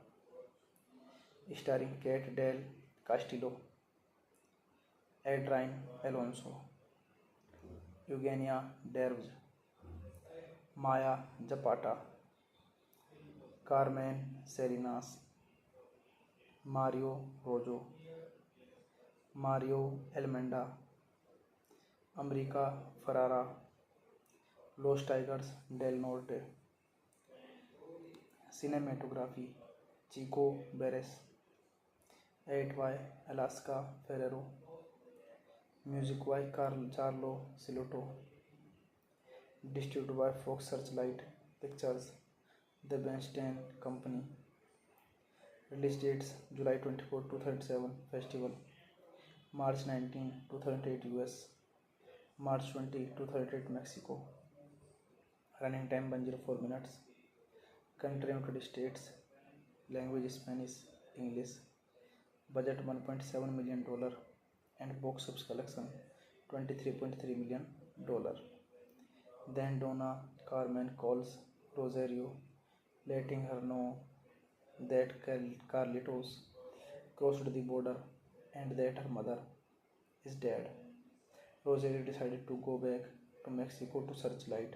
starring Kate Del Castillo, Adrian Alonso, Eugenia Derbez, Maya Zapata, Carmen Salinas, Mario Rojo, Mario Almenda, America Ferrara, Los Tigers del Norte. Cinematography Chico Beres. Edit by Alaska Ferrero. Music by Carlo Silotto. Distributed by Fox Searchlight Pictures, The Bernstein Company. Release dates July 24, 2007 Festival, March 19, 2008 US, March 20, 2008 Mexico. Running time 104 minutes. Country United States. Language Spanish, English. Budget $1.7 million and box office collection $23.3 million. Then Donna Carmen calls Rosario, letting her know that Carlitos crossed the border and that her mother is dead. Rosario decided to go back to Mexico to Searchlight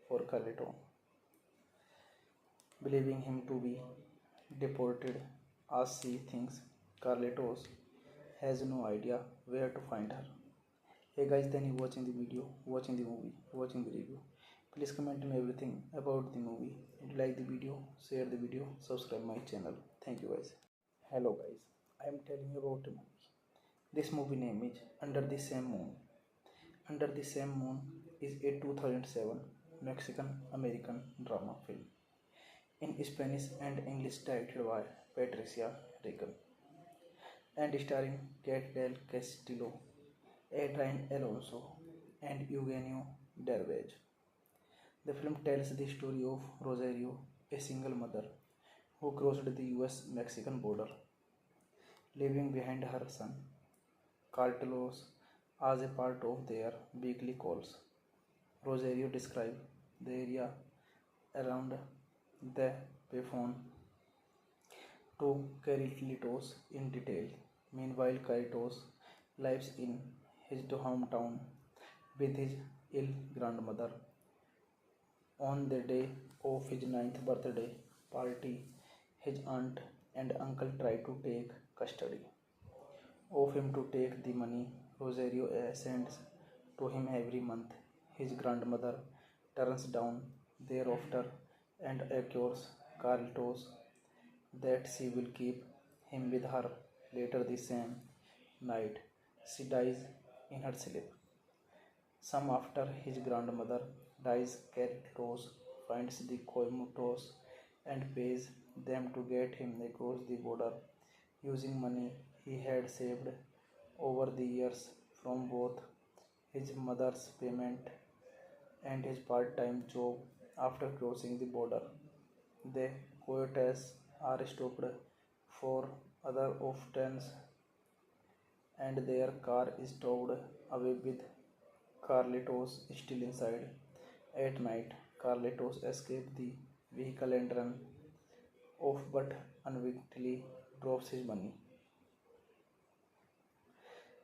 for Carlito, believing him to be deported as she thinks Carlitos has no idea where to find her. Hey guys, then you watching the video, watching the movie, watching the review. Please comment me everything about the movie. If you like the video, share the video, subscribe my channel. Thank you guys. Hello guys, I am telling you about a movie. This movie name is Under the Same Moon. Under the Same Moon is a 2007 Mexican American drama film in Spanish and English, directed by Patricia Regan and starring Kate Del Castillo, Adrian Alonso, and Eugenio Derbez. The film tells the story of Rosario, a single mother who crossed the US-Mexican border, leaving behind her son, Carlos, as a part of their weekly calls. Rosario describes the area around the payphone to Carlitos in detail. Meanwhile, Carlitos lives in his hometown with his ill grandmother. On the day of his 9th birthday party, his aunt and uncle try to take custody of him to take the money Rosario sends to him every month. His grandmother turns down their offer and assures Carlitos that she will keep him with her. Later the same night, she dies in her sleep. Some after his grandmother dies, Carlitos finds the Coimutos and pays them to get him across the border using money he had saved over the years from both his mother's payment and his part-time job. After crossing the border, the coyotes are stopped for other offense and their car is towed away with Carlitos still inside. At night, Carlitos escapes the vehicle and runs off but unwittingly drops his money.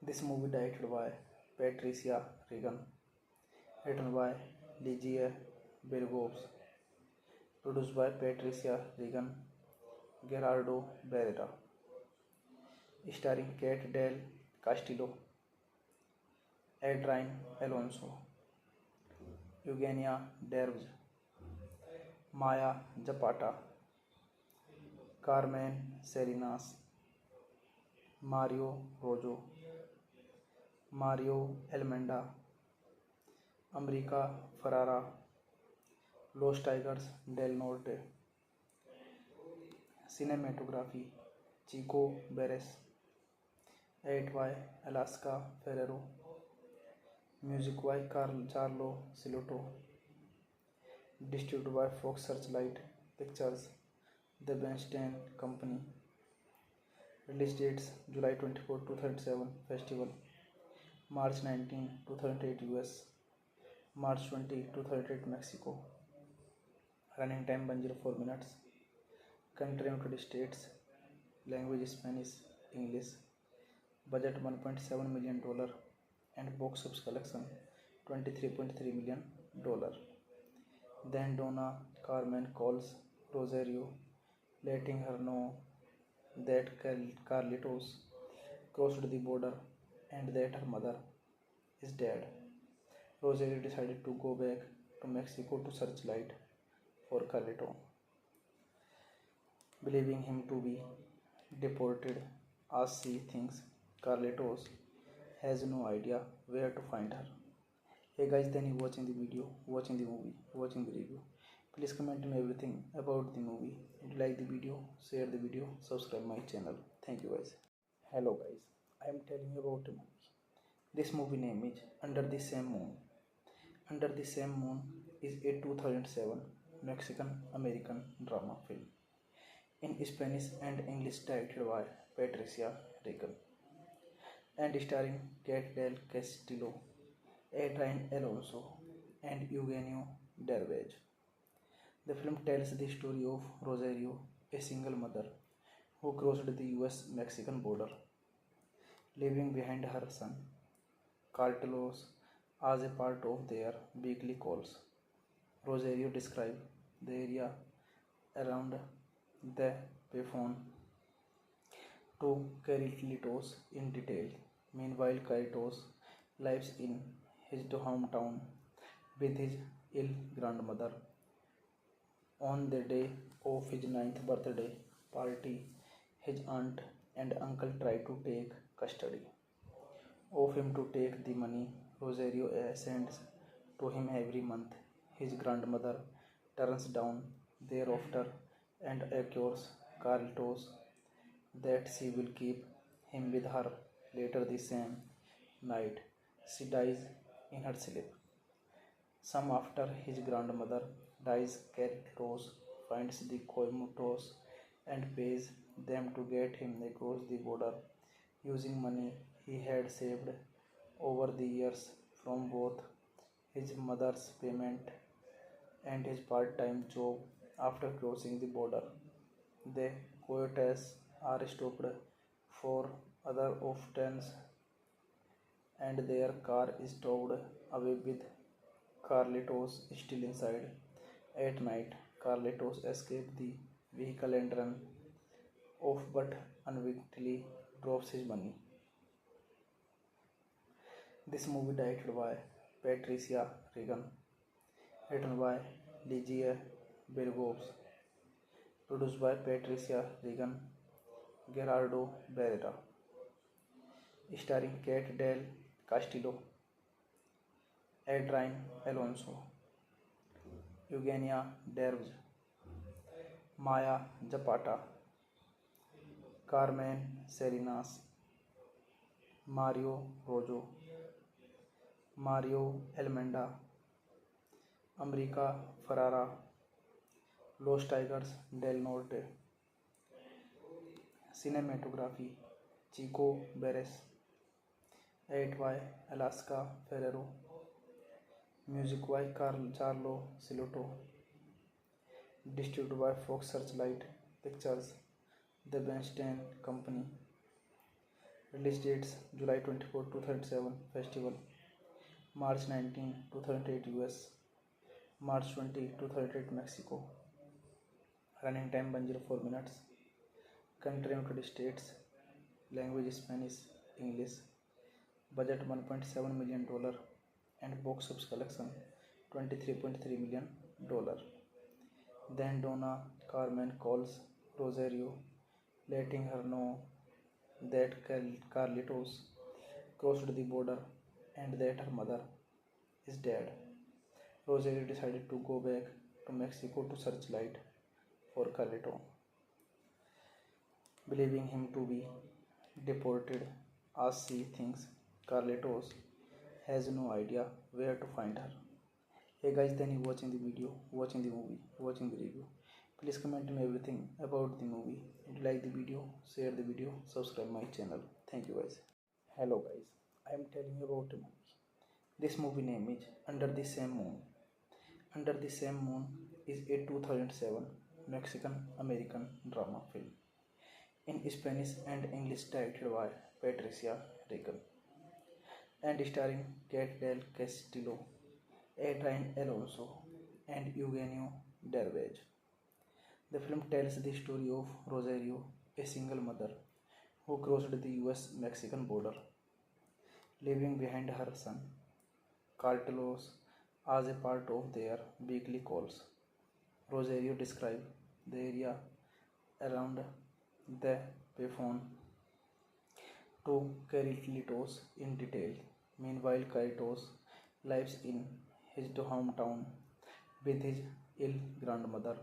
This movie directed by Patricia Regan, written by Ligia Bergos, produced by Patricia Regan, Gerardo Barrera, starring Kate Del Castillo, Adrian Alonso, Eugenia Derbez, Maya Zapata, Carmen Salinas, Mario Rojo, Mario Almenda, America Ferrara, Los Tigers del Norte. Cinematography Chico Beres. Edit by Alaska Ferrero. Music by Carlo Silotto. Distributed by Fox Searchlight Pictures, The Bernstein Company. Release dates July 24, 2007 Festival, March 19, 2008 US, March 20, 2008 Mexico. Running time 104 minutes. Country United States. Language Spanish, English. Budget $1.7 million and box office collection $23.3 million. Then Donna Carmen calls Rosario, letting her know that Carlitos crossed the border and that her mother is dead. Rosario decided to go back to Mexico to searchlight for Carleton, believing him to be deported as she thinks Carlitos has no idea where to find her. Hey guys, then you watching the video, watching the movie, watching the review. Please comment me everything about the movie. If you like the video, share the video, subscribe my channel. Thank you guys. Hello guys, I am telling you about a movie. This movie name is Under the Same Moon. Under the Same Moon is a 2007 Mexican American drama film in Spanish and English directed by Patricia Regan and starring Kate Del Castillo, Adrian Alonso, and Eugenio Derbez. The film tells the story of Rosario, a single mother who crossed the US-Mexican border, leaving behind her son, Carlos, as a part of their weekly calls. Rosario described the area around the payphone to Carlitos in detail. Meanwhile, Carlitos lives in his hometown with his ill grandmother. On the day of his 9th birthday party, his aunt and uncle try to take custody of him to take the money Rosario sends to him every month. His grandmother turns down their offer and assures Carlitos that she will keep him with her. Later the same night, she dies in her sleep. Some after his grandmother dies, Carlitos finds the Coimutos and pays them to get him across the border using money he had saved over the years from both his mother's payment and his part-time job. After crossing the border, the coyotes are stopped for other offense and their car is towed away with Carlitos still inside. At night, Carlitos escapes the vehicle and runs off but unwittingly drops his money. This movie directed by Patricia Regan, written by Ligia Bergos, produced by Patricia Regan, Gerardo Barrera, starring Kate Del Castillo, Adrian Alonso, Eugenia Derbez, Maya Zapata, Carmen Salinas, Mario Rojo, Mario Almenda, America Ferrara, Los Tigers del Norte. Cinematography Chico Beres, edited by Alaska Ferrero, music by Carlo Silotto, distributed by Fox Searchlight Pictures, The Bernstein Company. Release dates July 24, 2007 Festival, March 19, 2008 US, March 20, 2008 Mexico. Running time 104 minutes. Country United States. Language Spanish, English. Budget $1.7 million and box office collection $23.3 million. Then Donna Carmen calls Rosario, letting her know that Carlitos crossed the border and that her mother is dead. Rosario decided to go back to Mexico to searchlight for Carleton, believing him to be deported as she thinks Carlitos has no idea where to find her. Hey guys, then you watching the video, watching the movie, watching the review. Please comment me everything about the movie. If you like the video, share the video, subscribe my channel. Thank you guys. Hello guys, I am telling you about a movie. This movie name is Under the Same Moon. Under the Same Moon is a 2007 Mexican American drama film in Spanish and English directed by Patricia Regan and starring Kate Del Castillo, Adrian Alonso, and Eugenio Derbez. The film tells the story of Rosario, a single mother who crossed the US-Mexican border, leaving behind her son, Carlos, as a part of their weekly calls. Rosario described the area around the payphone to Carlitos in detail. Meanwhile, Carlitos lives in his hometown with his ill grandmother.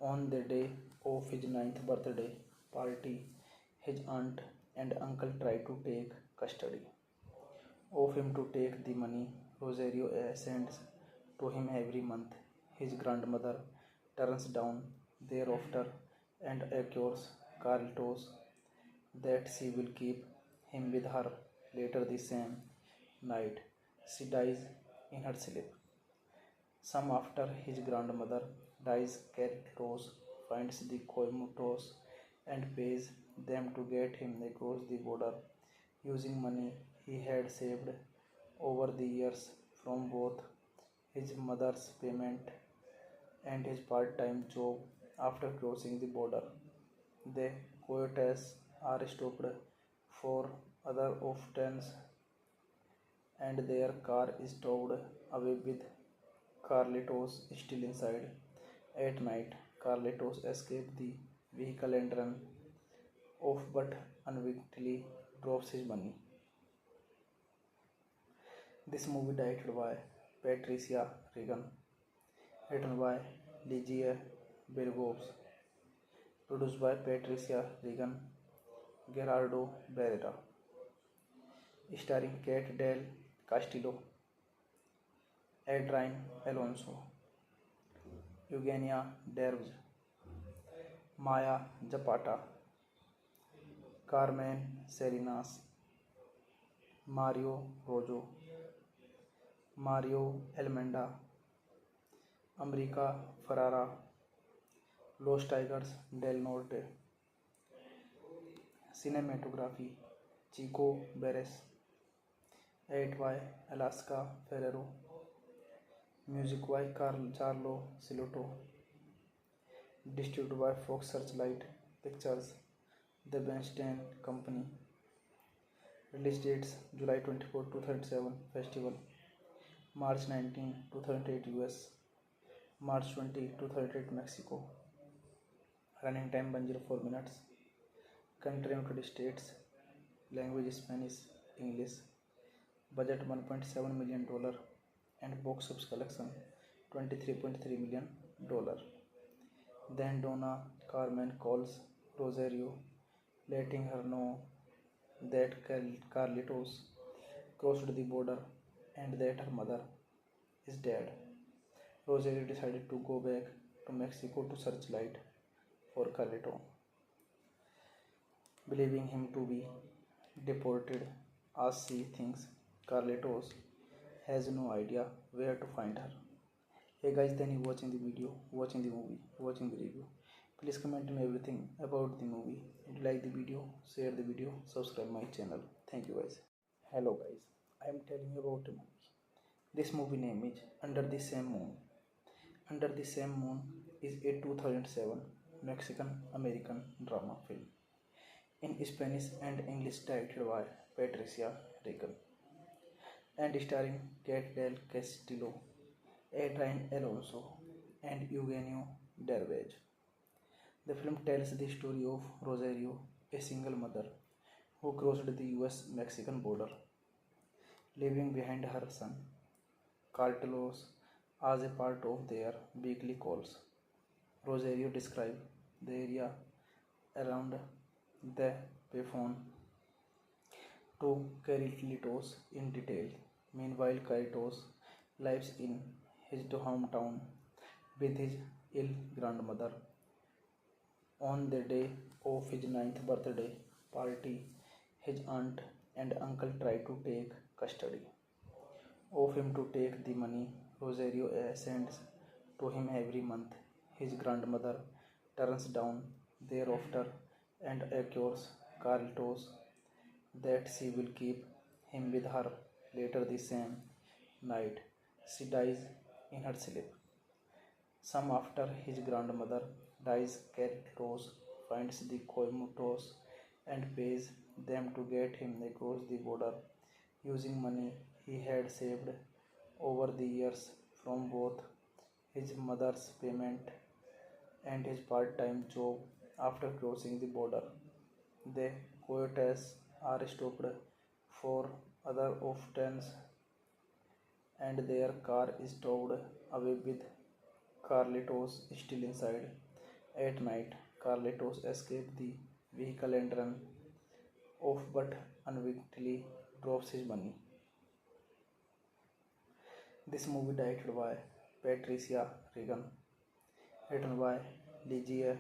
On the day of his ninth birthday party, his aunt and uncle try to take custody of him to take the money Rosario sends to him every month. His grandmother turns down their offer and assures Carlitos that she will keep him with her. Later the same night, she dies in her sleep. Some after his grandmother dies, Carlitos finds the coimatos and pays them to get him across the border using money he had saved over the years from both his mother's payment and his part-time job. After crossing the border, the coyotes are stopped for other offense and their car is towed away with Carlitos still inside. At night, Carlitos escapes the vehicle and runs off but unwittingly drops his money. This movie directed by Patricia Regan, written by Ligia Bergos, produced by Patricia Regan, Gerardo Barrera, starring Kate Del Castillo, Adrian Alonso, Eugenia Derbez, Maya Zapata, Carmen Salinas, Mario Rojo, Mario Almenda, America Ferrara, Los Tigers del Norte. Cinematography Chico Beres, edited by Alaska Ferrero, music by Carlo Silotto, distributed by Fox Searchlight Pictures, The Weinstein Company. Release dates July 24, 2007 Festival, March 19, 2008 US, March 20, 2008 Mexico. Running time 104 minutes. Country United States. Language Spanish, English. Budget $1.7 million and box office collection $23.3 million. Then Donna Carmen calls Rosario, letting her know that Carlitos crossed the border and that her mother is dead. Rosario decided to go back to Mexico to searchlight for Carlito, believing him to be deported as she thinks Carlitos has no idea where to find her. Hey guys, then you watching the video, watching the movie, watching the review. Please comment me everything about the movie. If you like the video, share the video, subscribe my channel. Thank you guys. Hello guys, I am telling you about a movie. This movie name is Under the Same Moon. Under the Same Moon is a 2007 Mexican American drama film in Spanish and English directed by Patricia Regan and starring Kate Del Castillo, Adrian Alonso, and Eugenio Derbez. The film tells the story of Rosario, a single mother who crossed the US-Mexican border, leaving behind her son, Carlos, as a part of their weekly calls. Rosario described the area around the payphone to Carlitos in detail. Meanwhile, Carlitos lives in his hometown with his ill grandmother. On the day of his ninth birthday party, his aunt and uncle try to take custody of him to take the money Rosario sends to him every month. His grandmother turns down their offer and assures Carlitos that she will keep him with her. Later the same night, she dies in her sleep. Some after his grandmother dies, Carlitos finds the coimatos and pays them to get him across the border using money he had saved over the years from both his mother's payment and his part-time job after crossing the border. The coyotes are stopped for other offense and their car is towed away with Carlitos still inside. At night, Carlitos escapes the vehicle and runs off but unwittingly drops his money. This movie directed by Patricia Regan, written by Ligia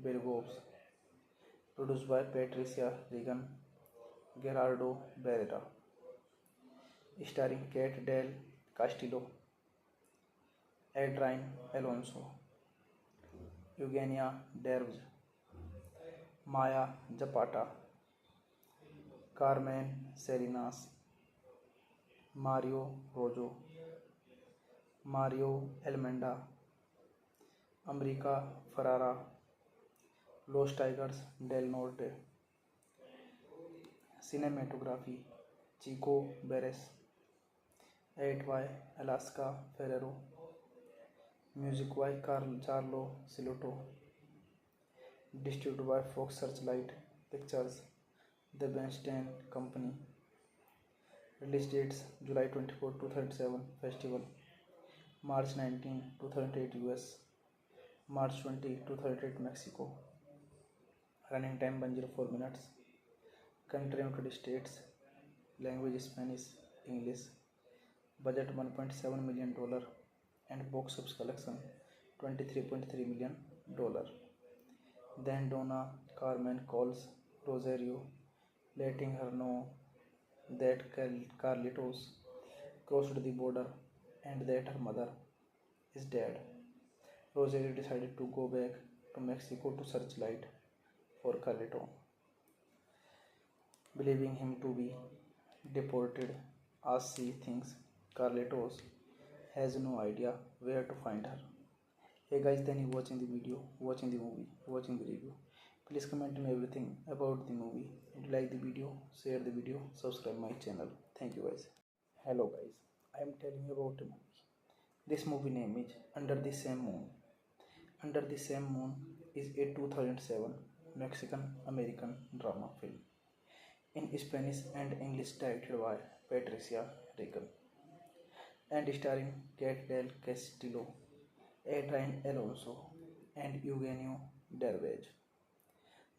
Bergos, produced by Patricia Regan, Gerardo Barrera, starring Kate Del Castillo, Adrian Alonso, Eugenia Derbez, Maya Zapata, Carmen Salinas, Mario Rojo, Mario Almenda, America Ferrara, Los Tigers del Norte. Cinematography Chico Beres, edited by Alaska Ferrero, music by Carlo Silotto, distributed by Fox Searchlight Pictures, The Weinstein Company. Release dates July 24, 2007 Festival, March 19, 2008 US, March 20, 2008 Mexico. Running time 104 minutes. Country United States. Language Spanish, English. Budget $1.7 million and box office collection $23.3 million. Then Donna Carmen calls Rosario, letting her know that Carlitos crossed the border and that her mother is dead. Rosario decided to go back to Mexico to searchlight for Carlito, believing him to be deported as she thinks Carlitos has no idea where to find her. Hey guys, then you watching the video, watching the movie, watching the review. Please comment me everything about the movie. If you like the video, share the video, subscribe my channel. Thank you guys. Hello guys, I am telling you about a movie. This movie name is Under the Same Moon. Under the Same Moon is a 2007 Mexican-American drama film in Spanish and English directed by Patricia Regan and starring Kate Del Castillo, Adrian Alonso and Eugenio Derbez.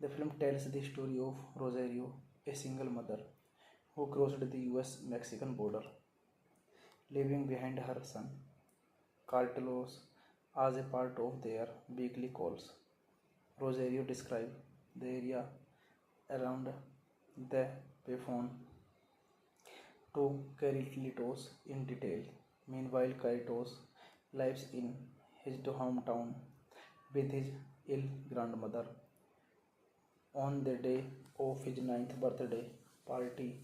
The film tells the story of Rosario, a single mother who crossed the US-Mexican border, leaving behind her son, Carlos, as a part of their weekly calls. Rosario describes the area around the payphone to Carlitos in detail. Meanwhile, Carlitos lives in his hometown with his ill grandmother. On the day of his 9th birthday party,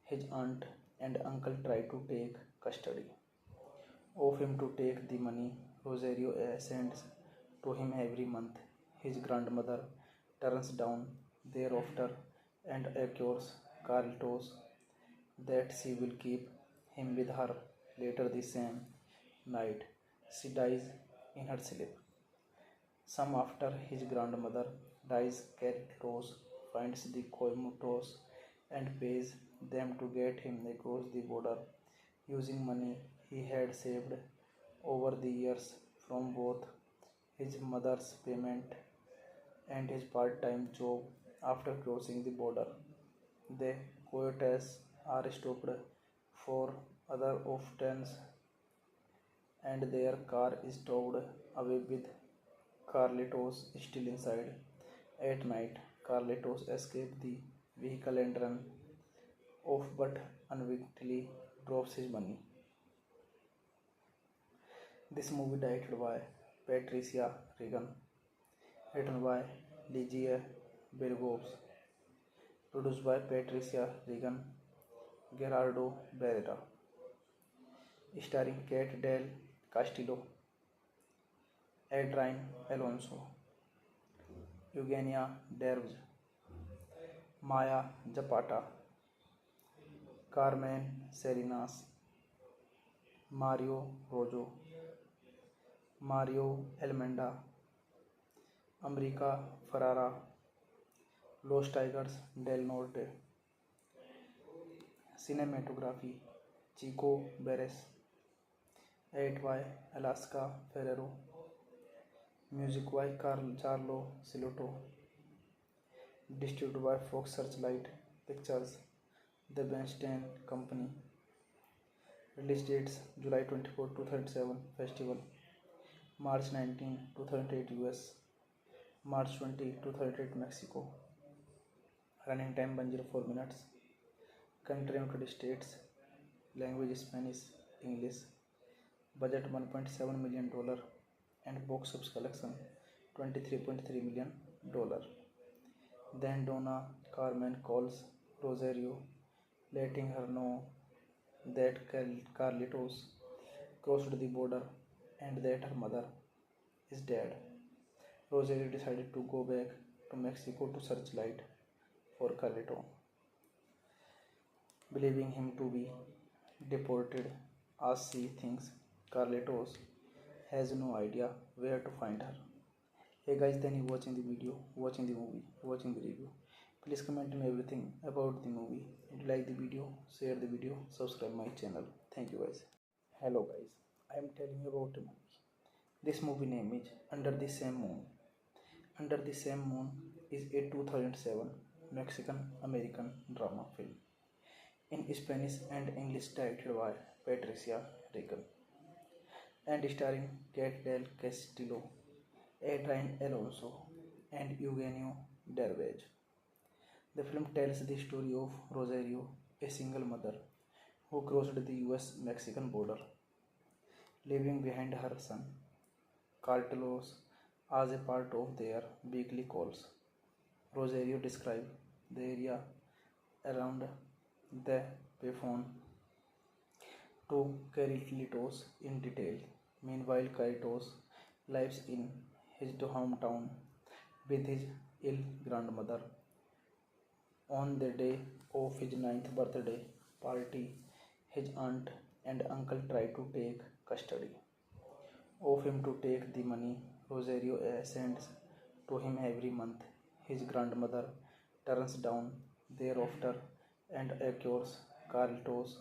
his aunt and uncle try to take custody of him to take the money Rosario sends to him every month. His grandmother turns down their offer and assures Carlitos that she will keep him with her. Later the same night, she dies in her sleep. Some after his grandmother dies, Carlitos finds the coyotes and pays them to get him across the border using money he had saved over the years from both his mother's payment and his part-time job after crossing the border. The coyotes are stopped for other offense and their car is towed away with Carlitos still inside. At night, Carlitos escapes the vehicle and runs off but unwittingly drops his money. This movie directed by Patricia Regan, written by Ligia Bergos, produced by Patricia Regan, Gerardo Barrera, starring Kate Del Castillo, Adrian Alonso, Eugenia Derbez, Maya Zapata, Carmen Salinas, Mario Rojo, Mario Almenda, America Ferrara, Los Tigers del Norte. Cinematography Chico Beres, Edit by Alaska Ferrero, Music by Carlo Silotto, distributed by Fox Searchlight Pictures, The Bernstein Company. Release dates July 24, 2007 Festival, March 19, 2008 US, March 20, 2008 Mexico. Running time 104 minutes. Country United States. Language Spanish, English. Budget $1.7 million and box office collection $23.3 million. Then Donna Carmen calls Rosario, letting her know that Carlitos crossed the border and that her mother is dead. Rosario decided to go back to Mexico to Searchlight for Carlito, believing him to be deported as she thinks Carlitos has no idea where to find her. Hey guys, then you watching the video, watching the movie, watching the review. Please comment me everything about the movie. If you like the video, share the video, subscribe my channel. Thank you guys. Hello guys, I am telling you about a movie. This movie name is Under the Same Moon. Under the Same Moon is a 2007 Mexican American drama film in Spanish and English, directed by Patricia Regan and starring Kate Del Castillo, Adrian Alonso, and Eugenio Derbez. The film tells the story of Rosario, a single mother who crossed the US-Mexican border, leaving behind her son, Carlos, as a part of their weekly calls. Rosario described the area around the payphone to Carlitos in detail. Meanwhile, Carlitos lives in his hometown with his ill grandmother. On the day of his 9th birthday party, his aunt and uncle try to take custody of him to take the money Rosario sends to him every month. His grandmother turns down their offer and assures Carlitos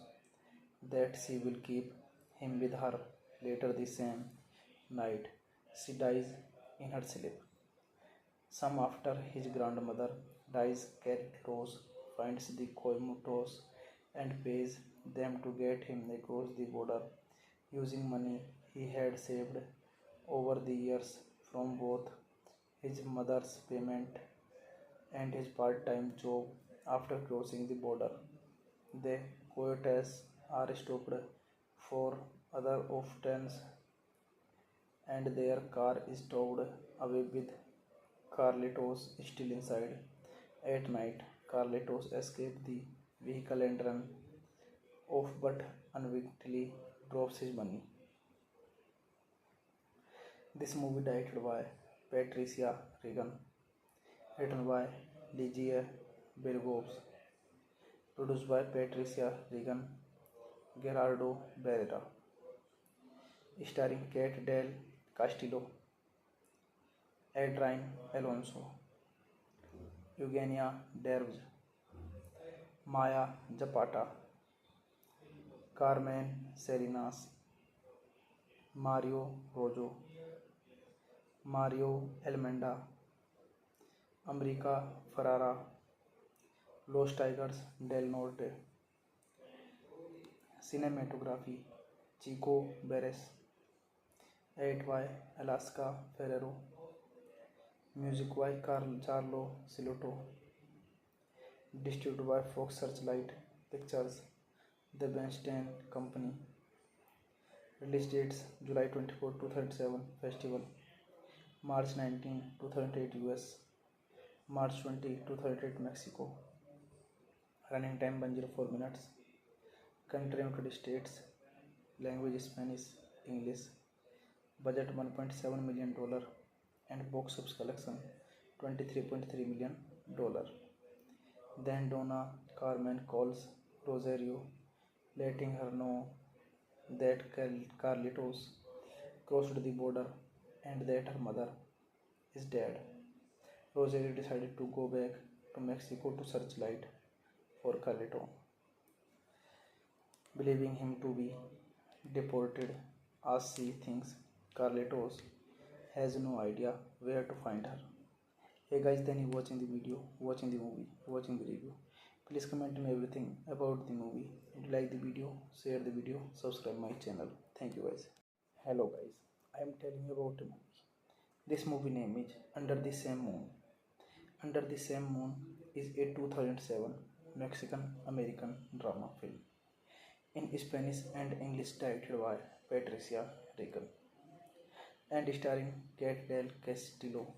that she will keep him with her. Later the same night, she dies in her sleep. Some after his grandmother dies, Carlitos finds the coimatos and pays them to get him across the border using money he had saved over the years from both his mother's payment and his part-time job. After crossing the border, the coyotes are stopped for other offense and their car is towed away with Carlitos still inside. At night, Carlitos escapes the vehicle and runs off but unwittingly drops his money. This movie directed by Patricia Regan, written by Ligia Bergos, produced by Patricia Regan, Gerardo Barrera, starring Kate Del Castillo, Adrian Alonso, Eugenia Derbez, Maya Zapata, Carmen Salinas, Mario Rojo, Mario Almenda, America Ferrara, Los Tigers del Norte. Cinematography Chico Beres, Edit by Alaska Ferrero, Music by Carlo Silotto, distributed by Fox Searchlight Pictures, The Bernstein Company. Release dates July 24, 2007 Festival, March 19, 2008 US, March 20, 2008 Mexico. Running time 104 minutes. Country United States. Language Spanish, English. Budget $1.7 million and box office collection $23.3 million. Then Donna Carmen calls Rosario, letting her know that Carlitos crossed the border and that her mother is dead. Rosario decided to go back to Mexico to searchlight for Carlito, believing him to be deported as she thinks Carlitos has no idea where to find her. Hey guys, then you watching the video, watching the movie, watching the review. Please comment me everything about the movie. If you like the video, share the video, subscribe my channel. Thank you guys. Hello guys, I am telling you about a movie. This movie name is Under the Same Moon. Under the Same Moon is a 2007 Mexican American drama film in Spanish and English directed by Patricia Regan and starring Kate Del Castillo,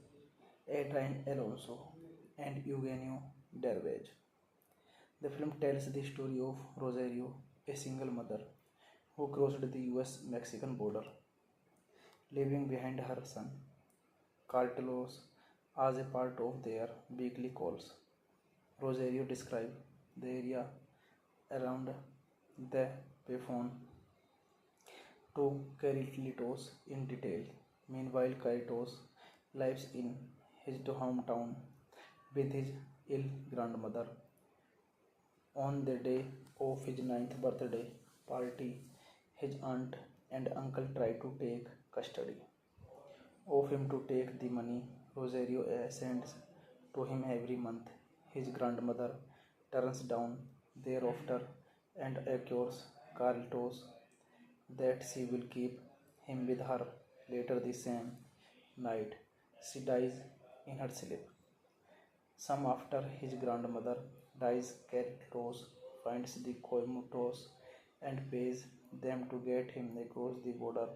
Adrian Alonso, and Eugenio Derbez. The film tells the story of Rosario, a single mother who crossed the US-Mexican border, leaving behind her son, Carlos, as a part of their weekly calls. Rosario described the area around the payphone to Carlitos in detail. Meanwhile, Carlitos lives in his hometown with his ill grandmother. On the day of his 9th birthday party, his aunt and uncle try to take custody of him to take the money Rosario sends to him every month. His grandmother turns down their offer and assures Carlitos that she will keep him with her. Later the same night, she dies in her sleep. Some after his grandmother dies, Carlitos finds the Coimutos and pays them to get him across the border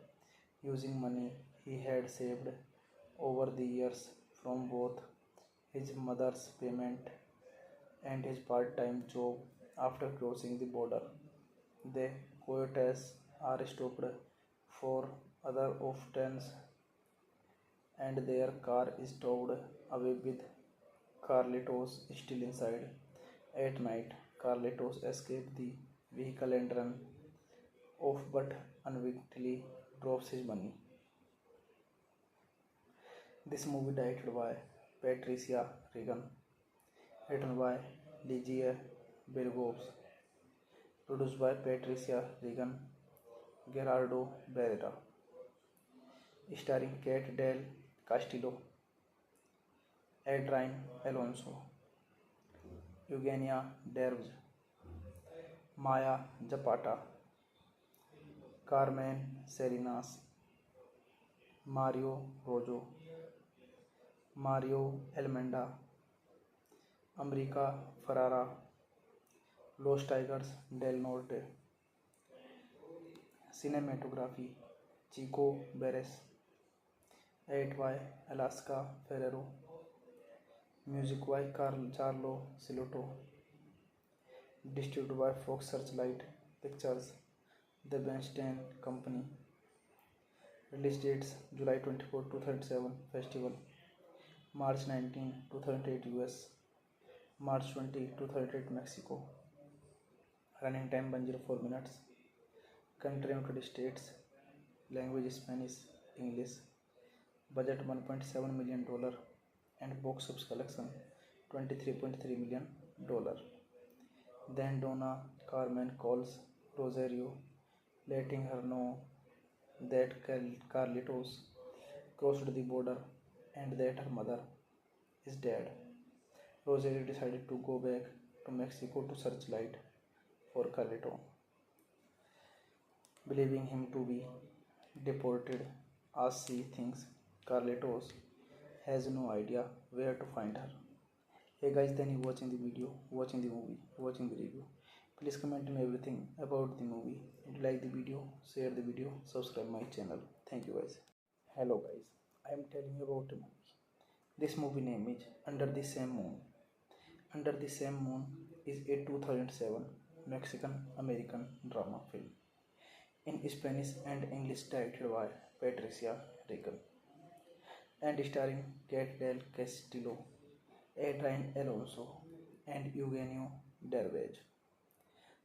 using money he had saved over the years from both his mother's payment and his part-time job. After crossing the border, the coyotes are stopped for other offense and their car is towed away with Carlitos still inside. At night, Carlitos escapes the vehicle and runs off but unwittingly drops his money. This movie directed by Patricia Regan, written by Ligia Bergos, produced by Patricia Regan, Gerardo Barrera, starring Kate Del Castillo, Adrian Alonso, Eugenia Derbez, Maya Zapata, Carmen Salinas, Mario Rojo, Mario Almenda, America Ferrara, Los Tigers del Norte. Cinematography Chico Beres, edit by Alaska Ferrero, music by Carlo Siloto, distributed by Fox Searchlight Pictures, The Bernstein Company. Release dates July 24, 2007 Festival, March 19, 2008 US, March 20, 2008 Mexico. Running time 104 minutes. Country United States. Language Spanish, English. Budget $1.7 million and box office collection $23.3 million. Then Donna Carmen calls Rosario, letting her know that Carlitos crossed the border and that her mother is dead. Rosario decided to go back to Mexico to searchlight for Carlito, believing him to be deported as she thinks Carlitos has no idea where to find her. Hey guys, then you watching the video, watching the movie, watching the review. Please comment me everything about the movie. If you like the video, share the video, subscribe my channel. Thank you guys. Hello guys, I am telling you about a movie. This movie name is Under the Same Moon. Under the Same Moon is a 2007 Mexican American drama film in Spanish and English directed by Patricia Regan and starring Kate Del Castillo, Adrian Alonso, and Eugenio Derbez.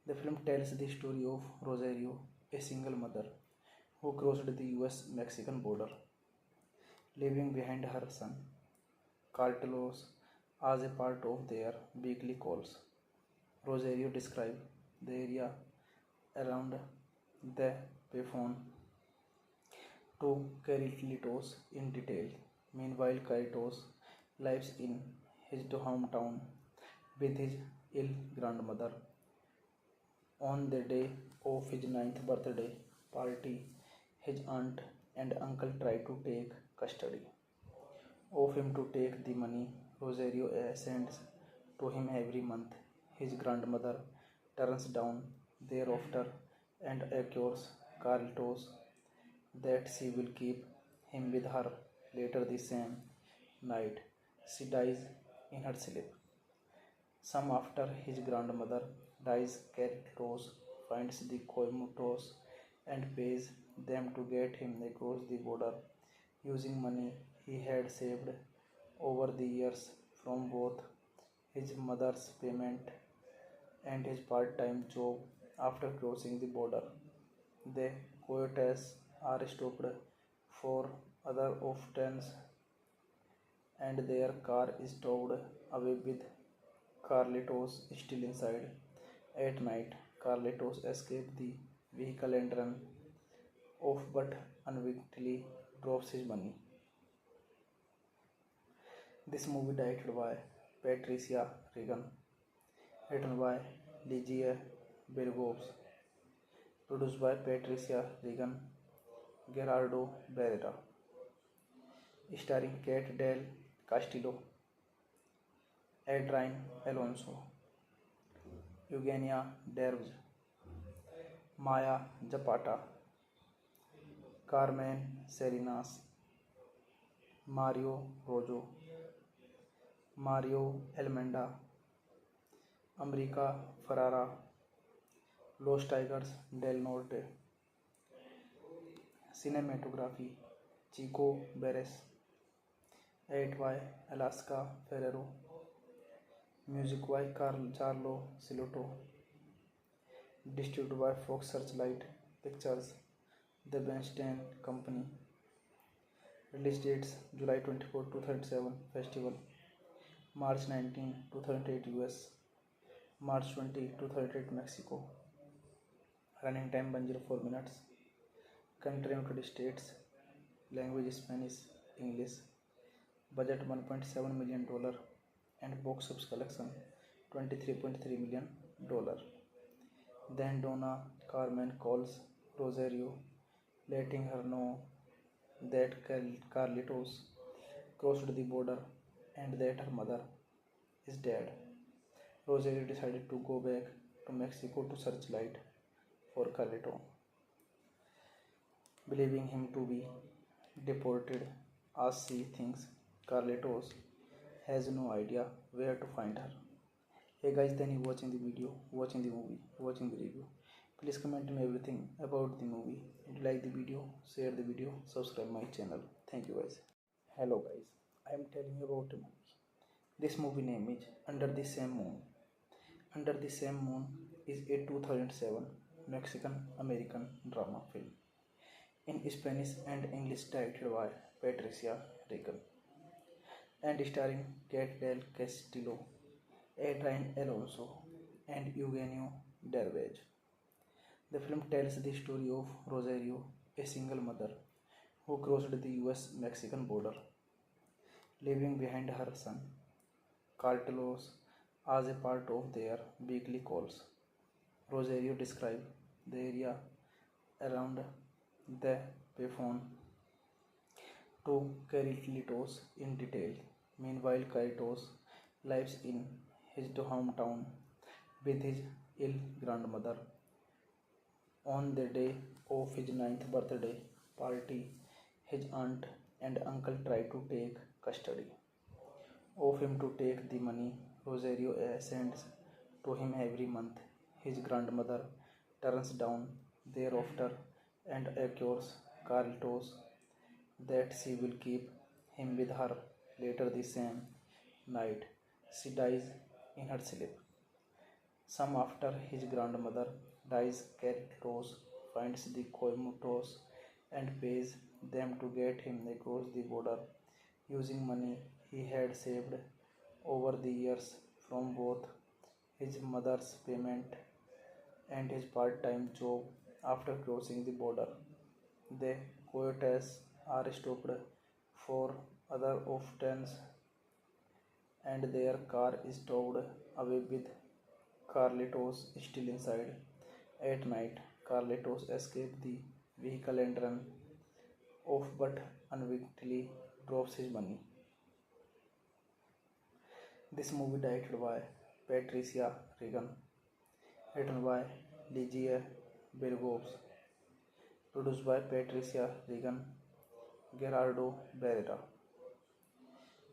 The film tells the story of Rosario, a single mother who crossed the US-Mexican border, leaving behind her son, Carlos, as a part of their weekly calls. Rosario described the area around the payphone to Carlitos in detail. Meanwhile, Carlitos lives in his hometown with his ill grandmother. On the day of his ninth birthday party, his aunt and uncle try to take custody of him to take the money Rosario sends to him every month. His grandmother turns down their offer and assures Carlitos that she will keep him with her. Later the same night, she dies in her sleep. Some after his grandmother dies, Carlitos finds the Coimutos and pays them to get him across the border using money he had saved over the years from both his mother's payment and his part-time job. After crossing the border, the coyotes are stopped for other offense and their car is towed away with Carlitos still inside. At night, Carlitos escapes the vehicle and runs off but unwittingly drops his money. This movie directed by Patricia Regan, written by Ligia Bergos, produced by Patricia Regan, Gerardo Barrera, starring Kate Del Castillo, Adrian Alonso, Eugenia Derbez, Maya Zapata, Carmen Salinas, Mario Rojo, Mario Almenda, America Ferrara, Los Tigers del Norte. Cinematography Chico Beres, edit by Alaska Ferrero, music by Carlo Silotto, distributed by Fox Searchlight Pictures, The Bernstein Company. Release dates July 24, 2007 Festival, March 19, 2008 US, March 20, 2008 Mexico. Running time 104 minutes. Country United States. Language Spanish, English. Budget $1.7 million and box office collection $23.3 million. Then Donna Carmen calls Rosario, letting her know that Carlitos crossed the border and that her mother is dead. Rosario decided to go back to Mexico to searchlight for Carlito, believing him to be deported as she thinks Carlitos has no idea where to find her. Hey guys, then you watching the video, watching the movie, watching the review. Please comment me everything about the movie. If you like the video, share the video, subscribe my channel. Thank you guys. Hello guys, I am telling you about a movie. This movie name is Under the Same Moon. Under the Same Moon is a 2007 Mexican American drama film in Spanish and English directed by Patricia Regan and starring Kate Del Castillo, Adrian Alonso and Eugenio Derbez. The film tells the story of Rosario, a single mother who crossed the US-Mexican border, leaving behind her son, Carlos, as a part of their weekly calls. Rosario described the area around the payphone to Carlitos in detail. Meanwhile, Carlitos lives in his hometown with his ill grandmother. On the day of his ninth birthday party, his aunt and uncle try to take custody of him to take the money Rosario sends to him every month. His grandmother turns down their offer and assures Carlitos that she will keep him with her. Later the same night, she dies in her sleep. Some after his grandmother dies, Carlitos finds the Coimotores and pays them to get him across the border using money he had saved over the years from both his mother's payment and his part-time job. After crossing the border, the coyotes are stopped for other offense and their car is towed away with Carlitos still inside. At night, Carlitos escapes the vehicle and runs off but unwittingly drops his money. This movie directed by Patricia Regan, written by Ligia Bergos, produced by Patricia Regan, Gerardo Barrera,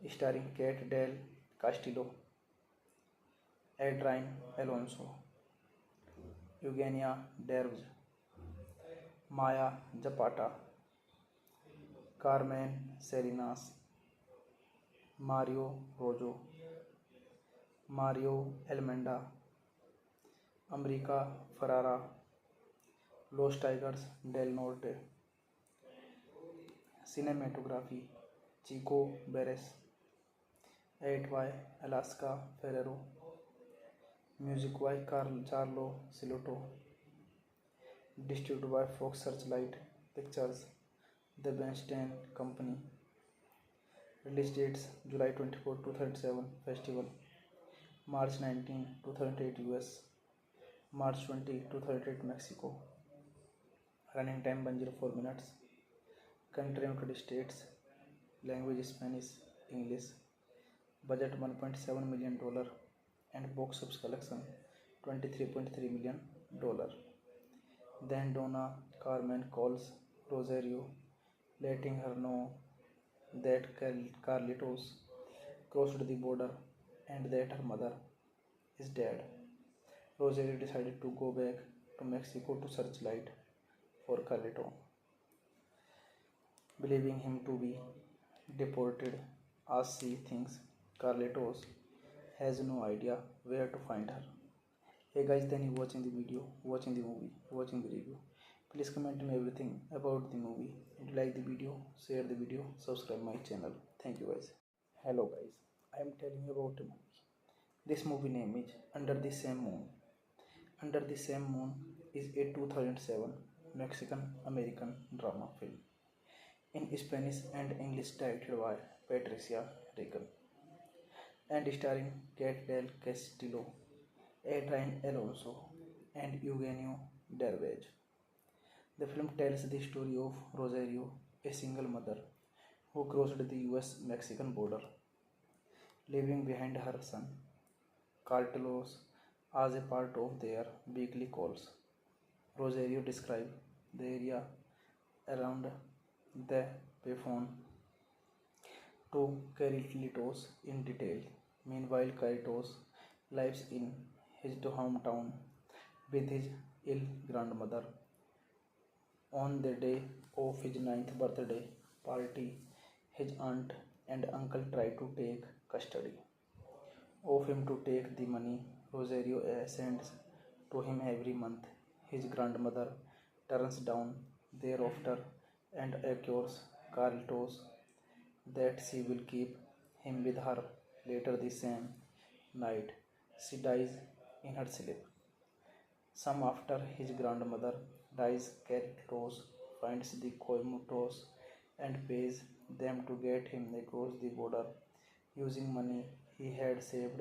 starring Kate Del Castillo, Adrian Alonso, Eugenia Derbez, Maya Zapata, Carmen Salinas, Mario Rojo, Mario Almenda, America Ferrara, Los Tigers del Norte. Cinematography Chico Beres, edit by Alaska Ferrero, music by Carlo Silotto, distributed by Fox Searchlight Pictures, The Bernstein Company. Release dates July 24, 2007 Festival, March 19, 2008 US, March 20, 2008 Mexico. Running time 104 minutes. Country United States. Language Spanish, English. Budget $1.7 million and box office collection $23.3 million. Then Donna Carmen calls Rosario, letting her know that Carlitos crossed the border and that her mother is dead. Rosario decided to go back to Mexico to Searchlight for Carlito, believing him to be deported as she thinks Carlitos has no idea where to find her. Hey guys, then you watching the video, watching the movie, watching the review. Please comment me everything about the movie. If you like the video, share the video, subscribe my channel. Thank you guys. Hello guys, I am telling you about a movie. This movie name is Under the Same Moon. Under the Same Moon is a 2007 Mexican-American drama film in Spanish and English directed by Patricia Regan and starring Kate Del Castillo, Adrian Alonso and Eugenio Derbez. The film tells the story of Rosario, a single mother who crossed the US-Mexican border, leaving behind her son, Carlos, as a part of their weekly calls. Rosario describes the area around the payphone to Carlitos in detail. Meanwhile, Carlitos lives in his hometown with his ill grandmother. On the day of his 9th birthday party, his aunt and uncle try to take custody of him to take the money Rosario sends to him every month. His grandmother turns down their offer and assures Carlitos that she will keep him with her. Later the same night, she dies in her sleep. Some after his grandmother dies, Carlitos finds the Coimotores and pays them to get him across the border using money he had saved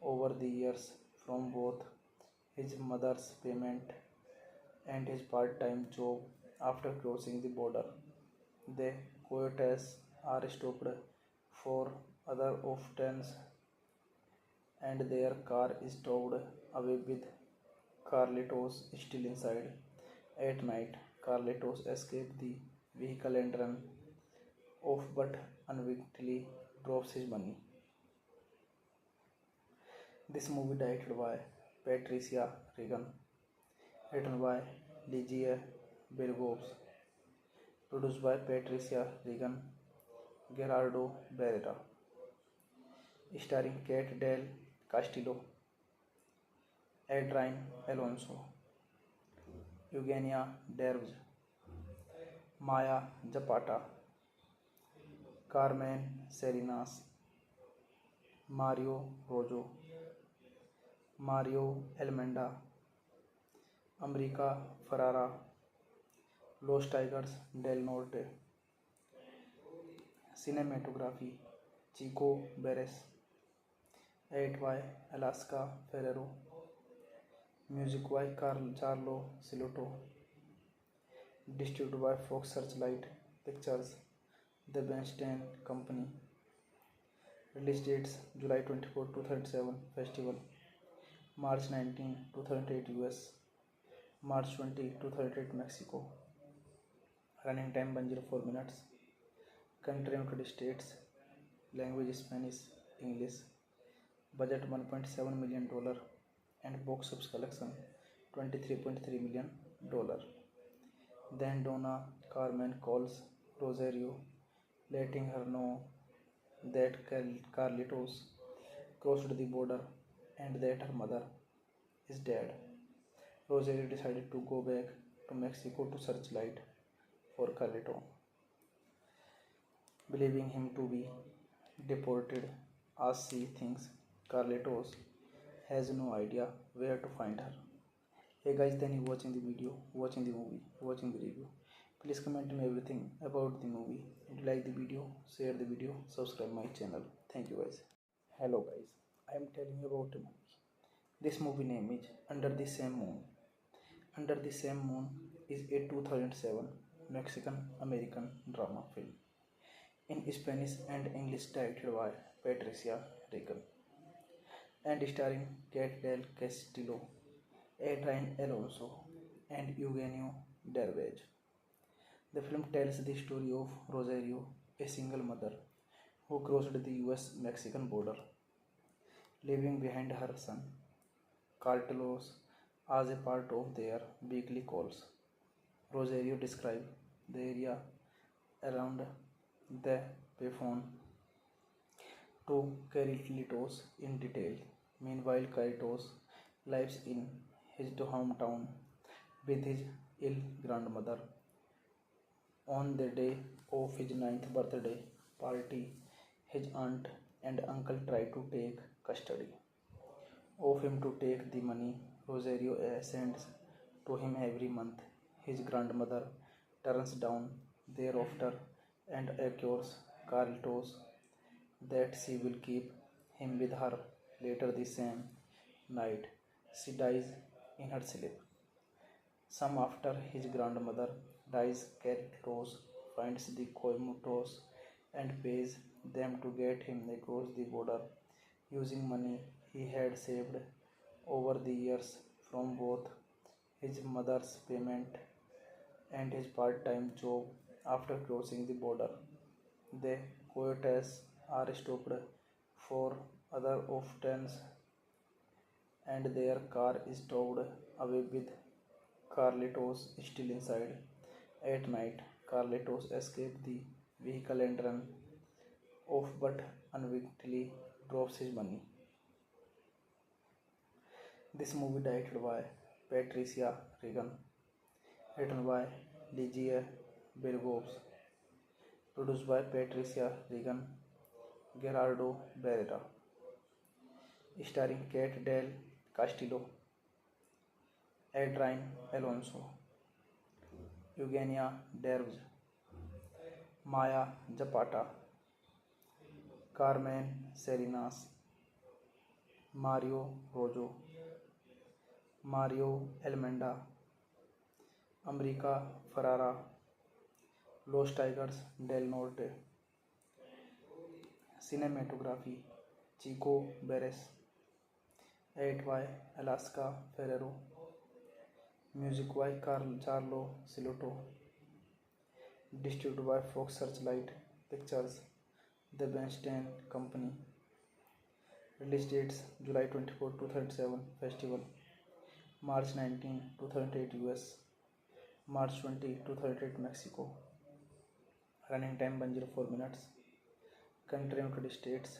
over the years from both his mother's payment and his part-time job. After crossing the border, the coyotes are stopped for other offense and their car is towed away with Carlitos still inside. At night, Carlitos escapes the vehicle and runs off but unwittingly drops his money. This movie directed by Patricia Regan, written by Ligia Bergos, produced by Patricia Regan, Gerardo Barrera, starring Kate Del Castillo, Adrian Alonso, Eugenia Dervj, Maya Zapata, Carmen Salinas, Mario Rojo, Mario Almenda, America Ferrara, Los Tigers del Norte. Cinematography Chico Beres, edit by Alaska Ferrero, music by Carlo Silotto, distributed by Fox Searchlight Pictures, The Bernstein Company. Release dates July 24, 2007 Festival, March 19, 2008 US, March 20, 2008 Mexico. Running time 104 minutes. Country United States. Language Spanish, English. Budget $1.7 million and box office collection $23.3 million. Then Donna Carmen calls Rosario, letting her know that Carlitos crossed the border and that her mother is dead. Rosario decided to go back to Mexico to Searchlight for Carlito, believing him to be deported as she thinks Carlitos has no idea where to find her. Hey guys, then you watching the video, watching the movie, watching the review. Please comment me everything about the movie. If you like the video, share the video, subscribe my channel. Thank you guys. Hello guys, I am telling you about a movie. This movie name is Under the Same Moon. Under the Same Moon is a 2007 Mexican American drama film in Spanish and English, directed by Patricia Regan and starring Kate Del Castillo, Adrian Alonso, and Eugenio Derbez. The film tells the story of Rosario, a single mother who crossed the US-Mexican border, leaving behind her son, Carlos, as a part of their weekly calls. Rosario describes the area around the payphone to Carlitos in detail. Meanwhile, Carlitos lives in his hometown with his ill grandmother. On the day of his 9th birthday party, his aunt and uncle try to take custody of him to take the money Rosario sends to him every month. His grandmother turns down their offer and assures Carlitos that she will keep him with her. Later the same night, she dies in her sleep. Some after his grandmother dies, Carlitos finds the coyotes and pays them to get him across the border using money he had saved over the years from both his mother's payment and his part-time job. After crossing the border, the coyotes are stopped for other offense and their car is towed away with Carlitos still inside. At night, Carlitos escapes the vehicle and runs off but unwittingly drops his money. This movie directed by Patricia Regan, written by Ligia Bergos, produced by Patricia Regan, Gerardo Barrera, starring Kate Del Castillo, Adrian Alonso, Eugenia Dervj, Maya Zapata, Carmen Salinas, Mario Rojo, Mario Almenda, America Ferrara, Los Tigers del Norte. Cinematography Chico Beres, edit by Alaska Ferrero, music by Carlo Silotto, distributed by Fox Searchlight Pictures, The Bernstein Company. Release dates July 24, 2007 Festival, March 19, 2008 US, March 20, 2008 Mexico. Running time 104 minutes. Country United States.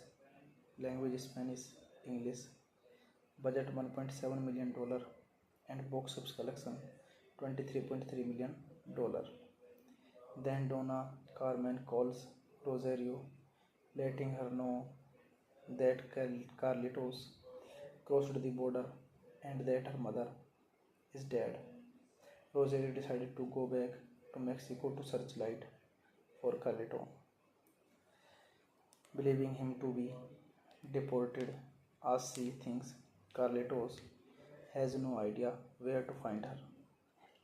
Language Spanish, English. Budget $1.7 million and box office collection $23.3 million. Then Donna Carmen calls Rosario, letting her know that Carlitos crossed the border and that her mother is dead. Rosario decided to go back to Mexico to searchlight for Carlito, believing him to be deported as she thinks Carlitos has no idea where to find her.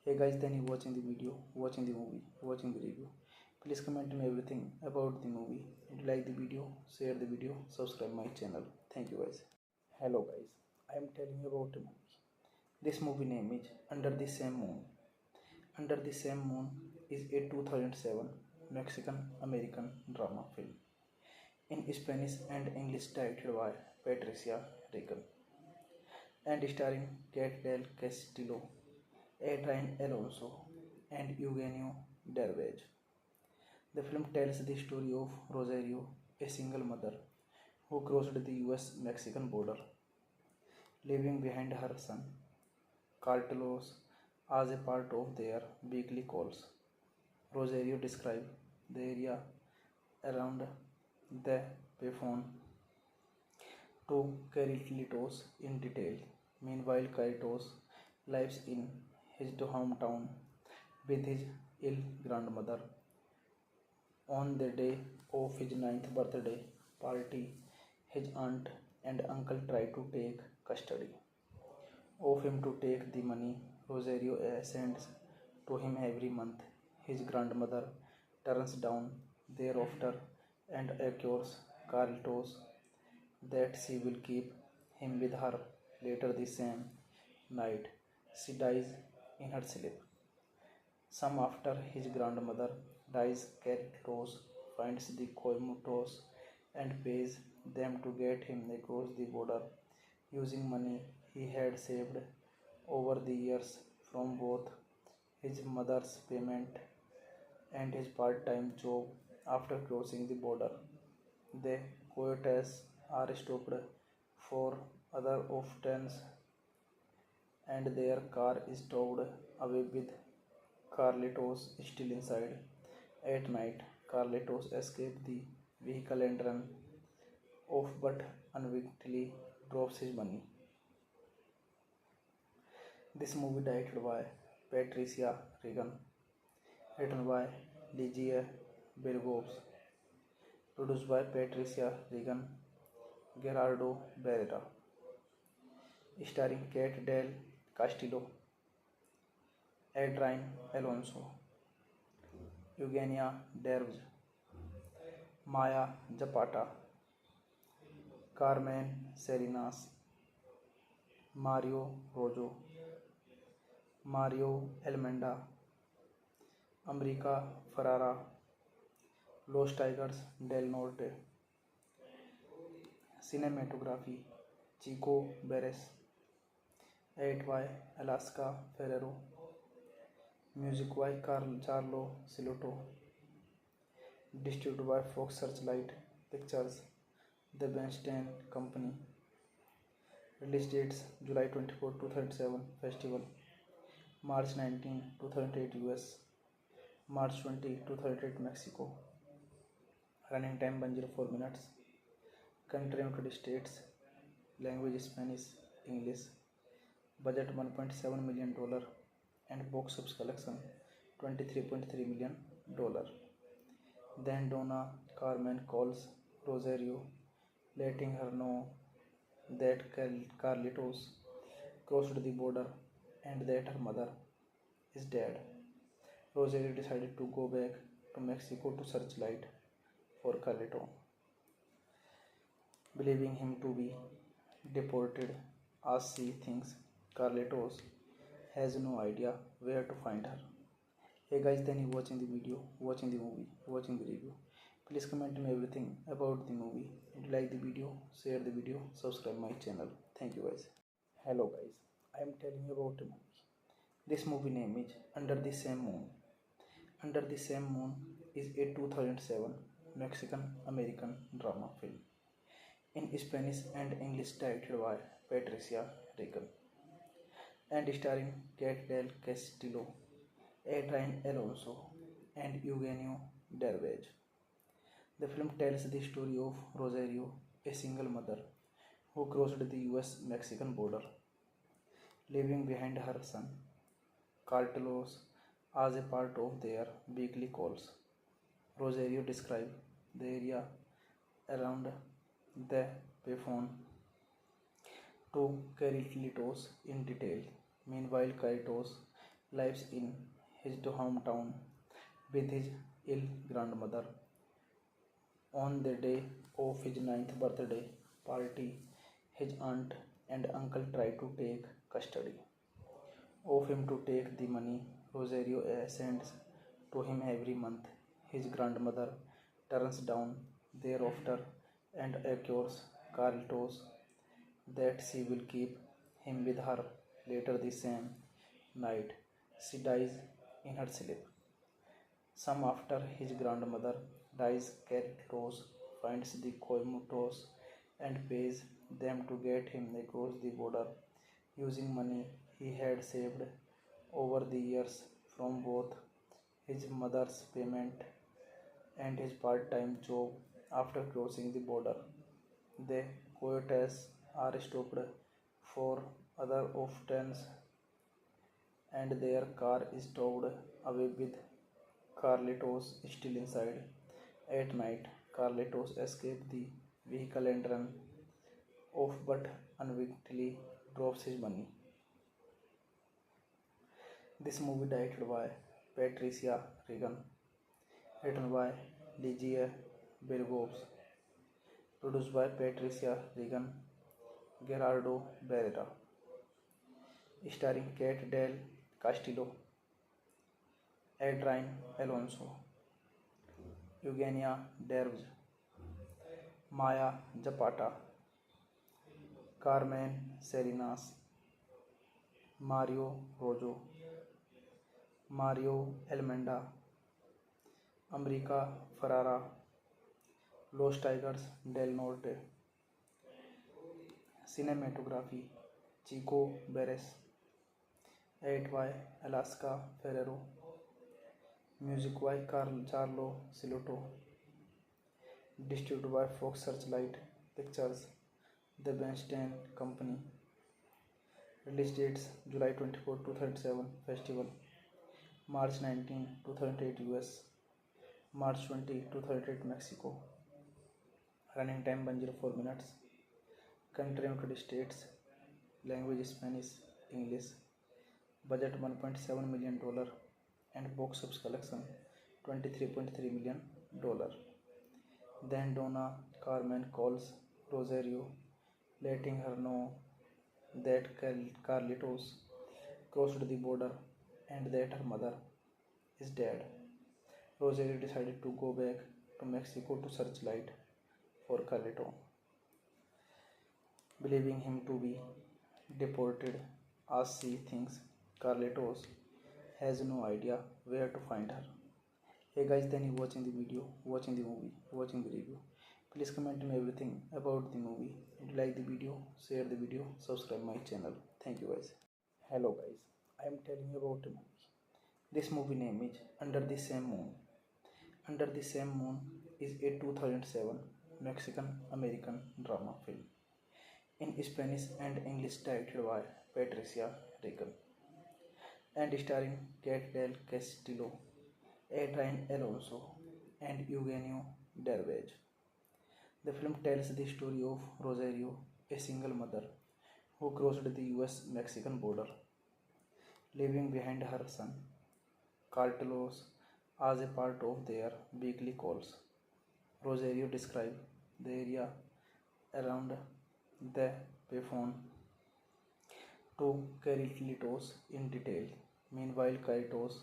Hey guys, then you watching the video, watching the movie, watching the review. Please comment me everything about the movie. If you like the video, share the video, subscribe my channel. Thank you guys. Hello guys, I am telling you about a movie. This movie name is Under the Same Moon. Under the Same Moon is a 2007 Mexican American drama film in Spanish and English directed by Patricia Regan and starring Kate Del Castillo, Adrian Alonso, and Eugenio Derbez. The film tells the story of Rosario, a single mother who crossed the US-Mexican border, leaving behind her son, Carlos, as a part of their weekly calls. Rosario described the area around the payphone to Carlitos in detail. Meanwhile, Carlitos lives in his hometown with his ill grandmother. On the day of his 9th birthday party, his aunt and uncle try to take custody of him to take the money Rosario sends to him every month. His grandmother turns down their offer and assures Carlitos that she will keep him with her. Later the same night, she dies in her sleep. Some after his grandmother dies, Carlitos finds the Coimutos and pays them to get him across the border using money he had saved over the years from both his mother's payment and his part-time job. After crossing the border, the coyotes are stopped for other offense and their car is towed away with Carlitos still inside. At night, Carlitos escapes the vehicle and runs off but unwittingly drops his money. This movie directed by Patricia Regan, written by Ligia Bergos, produced by Patricia Regan, Gerardo Barrera, starring Kate Del Castillo, Adrian Alonso, Eugenia Derbez, Maya Zapata, Carmen Salinas, Mario Rojo, Mario Almenda, America Ferrara, Los Tigers del Norte. Cinematography Chico Beres, edit by Alaska Ferrero, music by Carlo Silotto, distributed by Fox Searchlight Pictures, The Bernstein Company. Release dates July 24, 2007 Festival, March 19, 2008 US, March 20, 2008 Mexico. Running time 104 minutes. Country United States. Language Spanish, English. Budget $1.7 million and box office collection $23.3 million. Then Donna Carmen calls Rosario, letting her know that Carlitos crossed the border and that her mother is dead. Rosario decided to go back to Mexico to searchlight for Carlito, believing him to be deported as she thinks Carlitos has no idea where to find her. Hey guys, then you watching the video, watching the movie, watching the review. Please comment me everything about the movie. If you like the video, share the video, subscribe my channel. Thank you guys. Hello guys, I am telling you about a movie. This movie name is Under the Same Moon. Under the Same Moon is a 2007 Mexican American drama film in Spanish and English directed by Patricia Regan and starring Kate Del Castillo, Adrian Alonso, and Eugenio Derbez. The film tells the story of Rosario, a single mother who crossed the US-Mexican border, leaving behind her son, Carlos, as a part of their weekly calls. Rosario described the area around the payphone to Carlitos in detail. Meanwhile, Carlitos lives in his hometown with his ill grandmother. On the day of his ninth birthday party, his aunt and uncle try to take custody of him to take the money Rosario sends to him every month. His grandmother turns down their offer and assures Carlitos that she will keep him with her. Later the same night, she dies in her sleep. Some after his grandmother dies, Carlitos finds the Coimutos and pays them to get him across the border using money he had saved over the years from both his mother's payment and his part-time job. After crossing the border, the coyotes are stopped for other offense and their car is towed away with Carlitos still inside. At night, Carlitos escapes the vehicle and runs off but unwittingly drops his money. This movie directed by Patricia Regan, written by Ligia Bergos, produced by Patricia Regan, Gerardo Barrera, starring Kate Del Castillo, Adrian Alonso, Eugenia Derbez, Maya Zapata, Carmen Salinas, Mario Rojo, Mario Almenda, America Ferrara, Los Tigers del Norte. Cinematography Chico Beres, edited by Alaska Ferrero, music by Carlo Silotto, distributed by Fox Searchlight Pictures, The Bernstein Company. Release dates July 24, 2007 Festival, March 19, 2008 US, March 20, 2008 Mexico. Running time 104 minutes. Country United States. Language Spanish, English. Budget $1.7 million and box office collection $23.3 million. Then Donna Carmen calls Rosario, letting her know that Carlitos crossed the border and that her mother is dead. Rosario decided to go back to Mexico to searchlight for Carlito, believing him to be deported as she thinks Carlitos has no idea where to find her. Hey guys, then you watching the video, watching the movie, watching the review. Please comment me everything about the movie. If you like the video, share the video, subscribe my channel. Thank you guys. Hello guys, I am telling you about a movie. This movie name is Under the Same Moon. Under the Same Moon is a 2007 Mexican American drama film in Spanish and English directed by Patricia Regan and starring Kate Del Castillo, Adrian Alonso, and Eugenio Derbez. The film tells the story of Rosario, a single mother who crossed the US-Mexican border, leaving behind her son, Carlos, as a part of their weekly calls. Rosario described the area around the payphone to Carlitos in detail. Meanwhile, Carlitos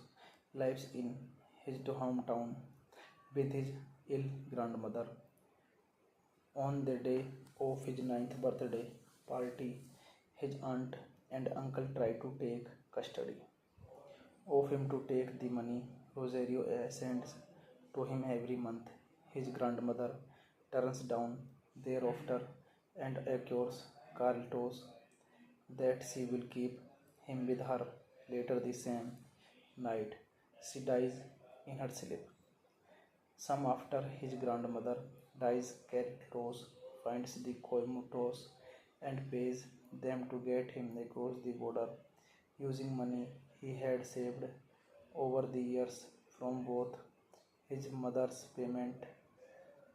lives in his hometown with his ill grandmother. On the day of his ninth birthday party, his aunt and uncle try to take custody of him to take the money Rosario sends to him every month. His grandmother turns down their offer and assures Carlitos that she will keep him with her. Later the same night, she dies in her sleep. Some after his grandmother dies, Carlitos finds the comatose and pays them to get him across the border using money he had saved over the years from both his mother's payment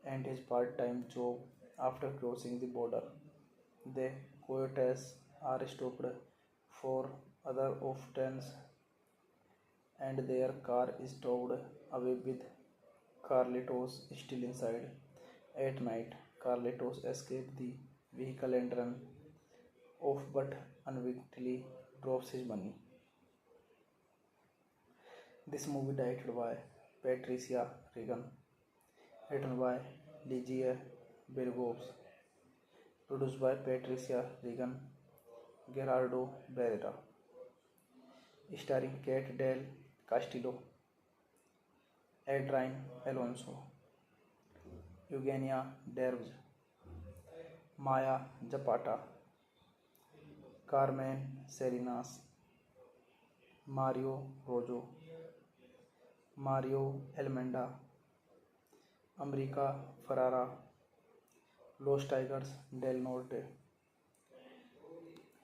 and his part-time job. After crossing the border, the coyotes are stopped for other offense and their car is towed away with Carlitos still inside. At night, Carlitos escapes the vehicle and runs off but unwittingly drops his money. This movie directed by Patricia Regan, written by Ligia Bergos, produced by Patricia Regan, Gerardo Barrera, starring Kate Del Castillo, Adrian Alonso, Eugenia Derbez, Maya Zapata, Carmen Salinas, Mario Rojo, Mario Almenda, America Ferrara, Los Tigers del Norte.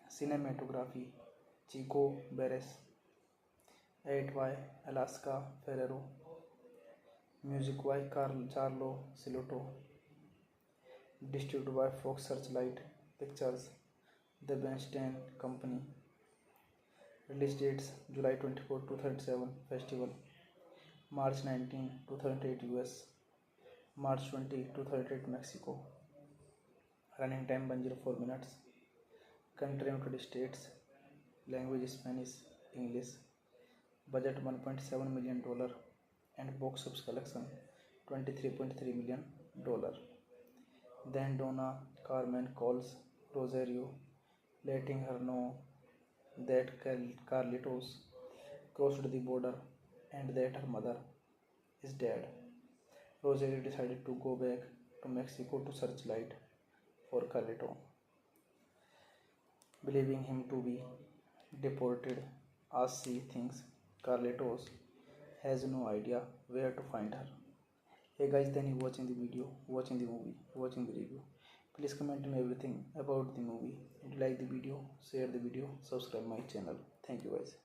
Cinematography Chico Beres, edit by Alaska Ferrero, music by Carlo Silotto, distributed by Fox Searchlight Pictures, The Bernstein Company. Release dates July 24, 2007 Festival, March 19, 2008 US, March 20, 2008 Mexico. Running time 104 minutes. Country United States. Language Spanish, English. Budget $1.7 million and box office collection $23.3 million. Then Donna Carmen calls Rosario, letting her know that Carlitos crossed the border and that her mother is dead. Rosario decided to go back to Mexico to Searchlight for Carlito, believing him to be deported as she thinks Carlitos has no idea where to find her. Hey guys, then you watching the video, watching the movie, watching the review. Please comment me everything about the movie. If you like the video, share the video, subscribe my channel. Thank you guys.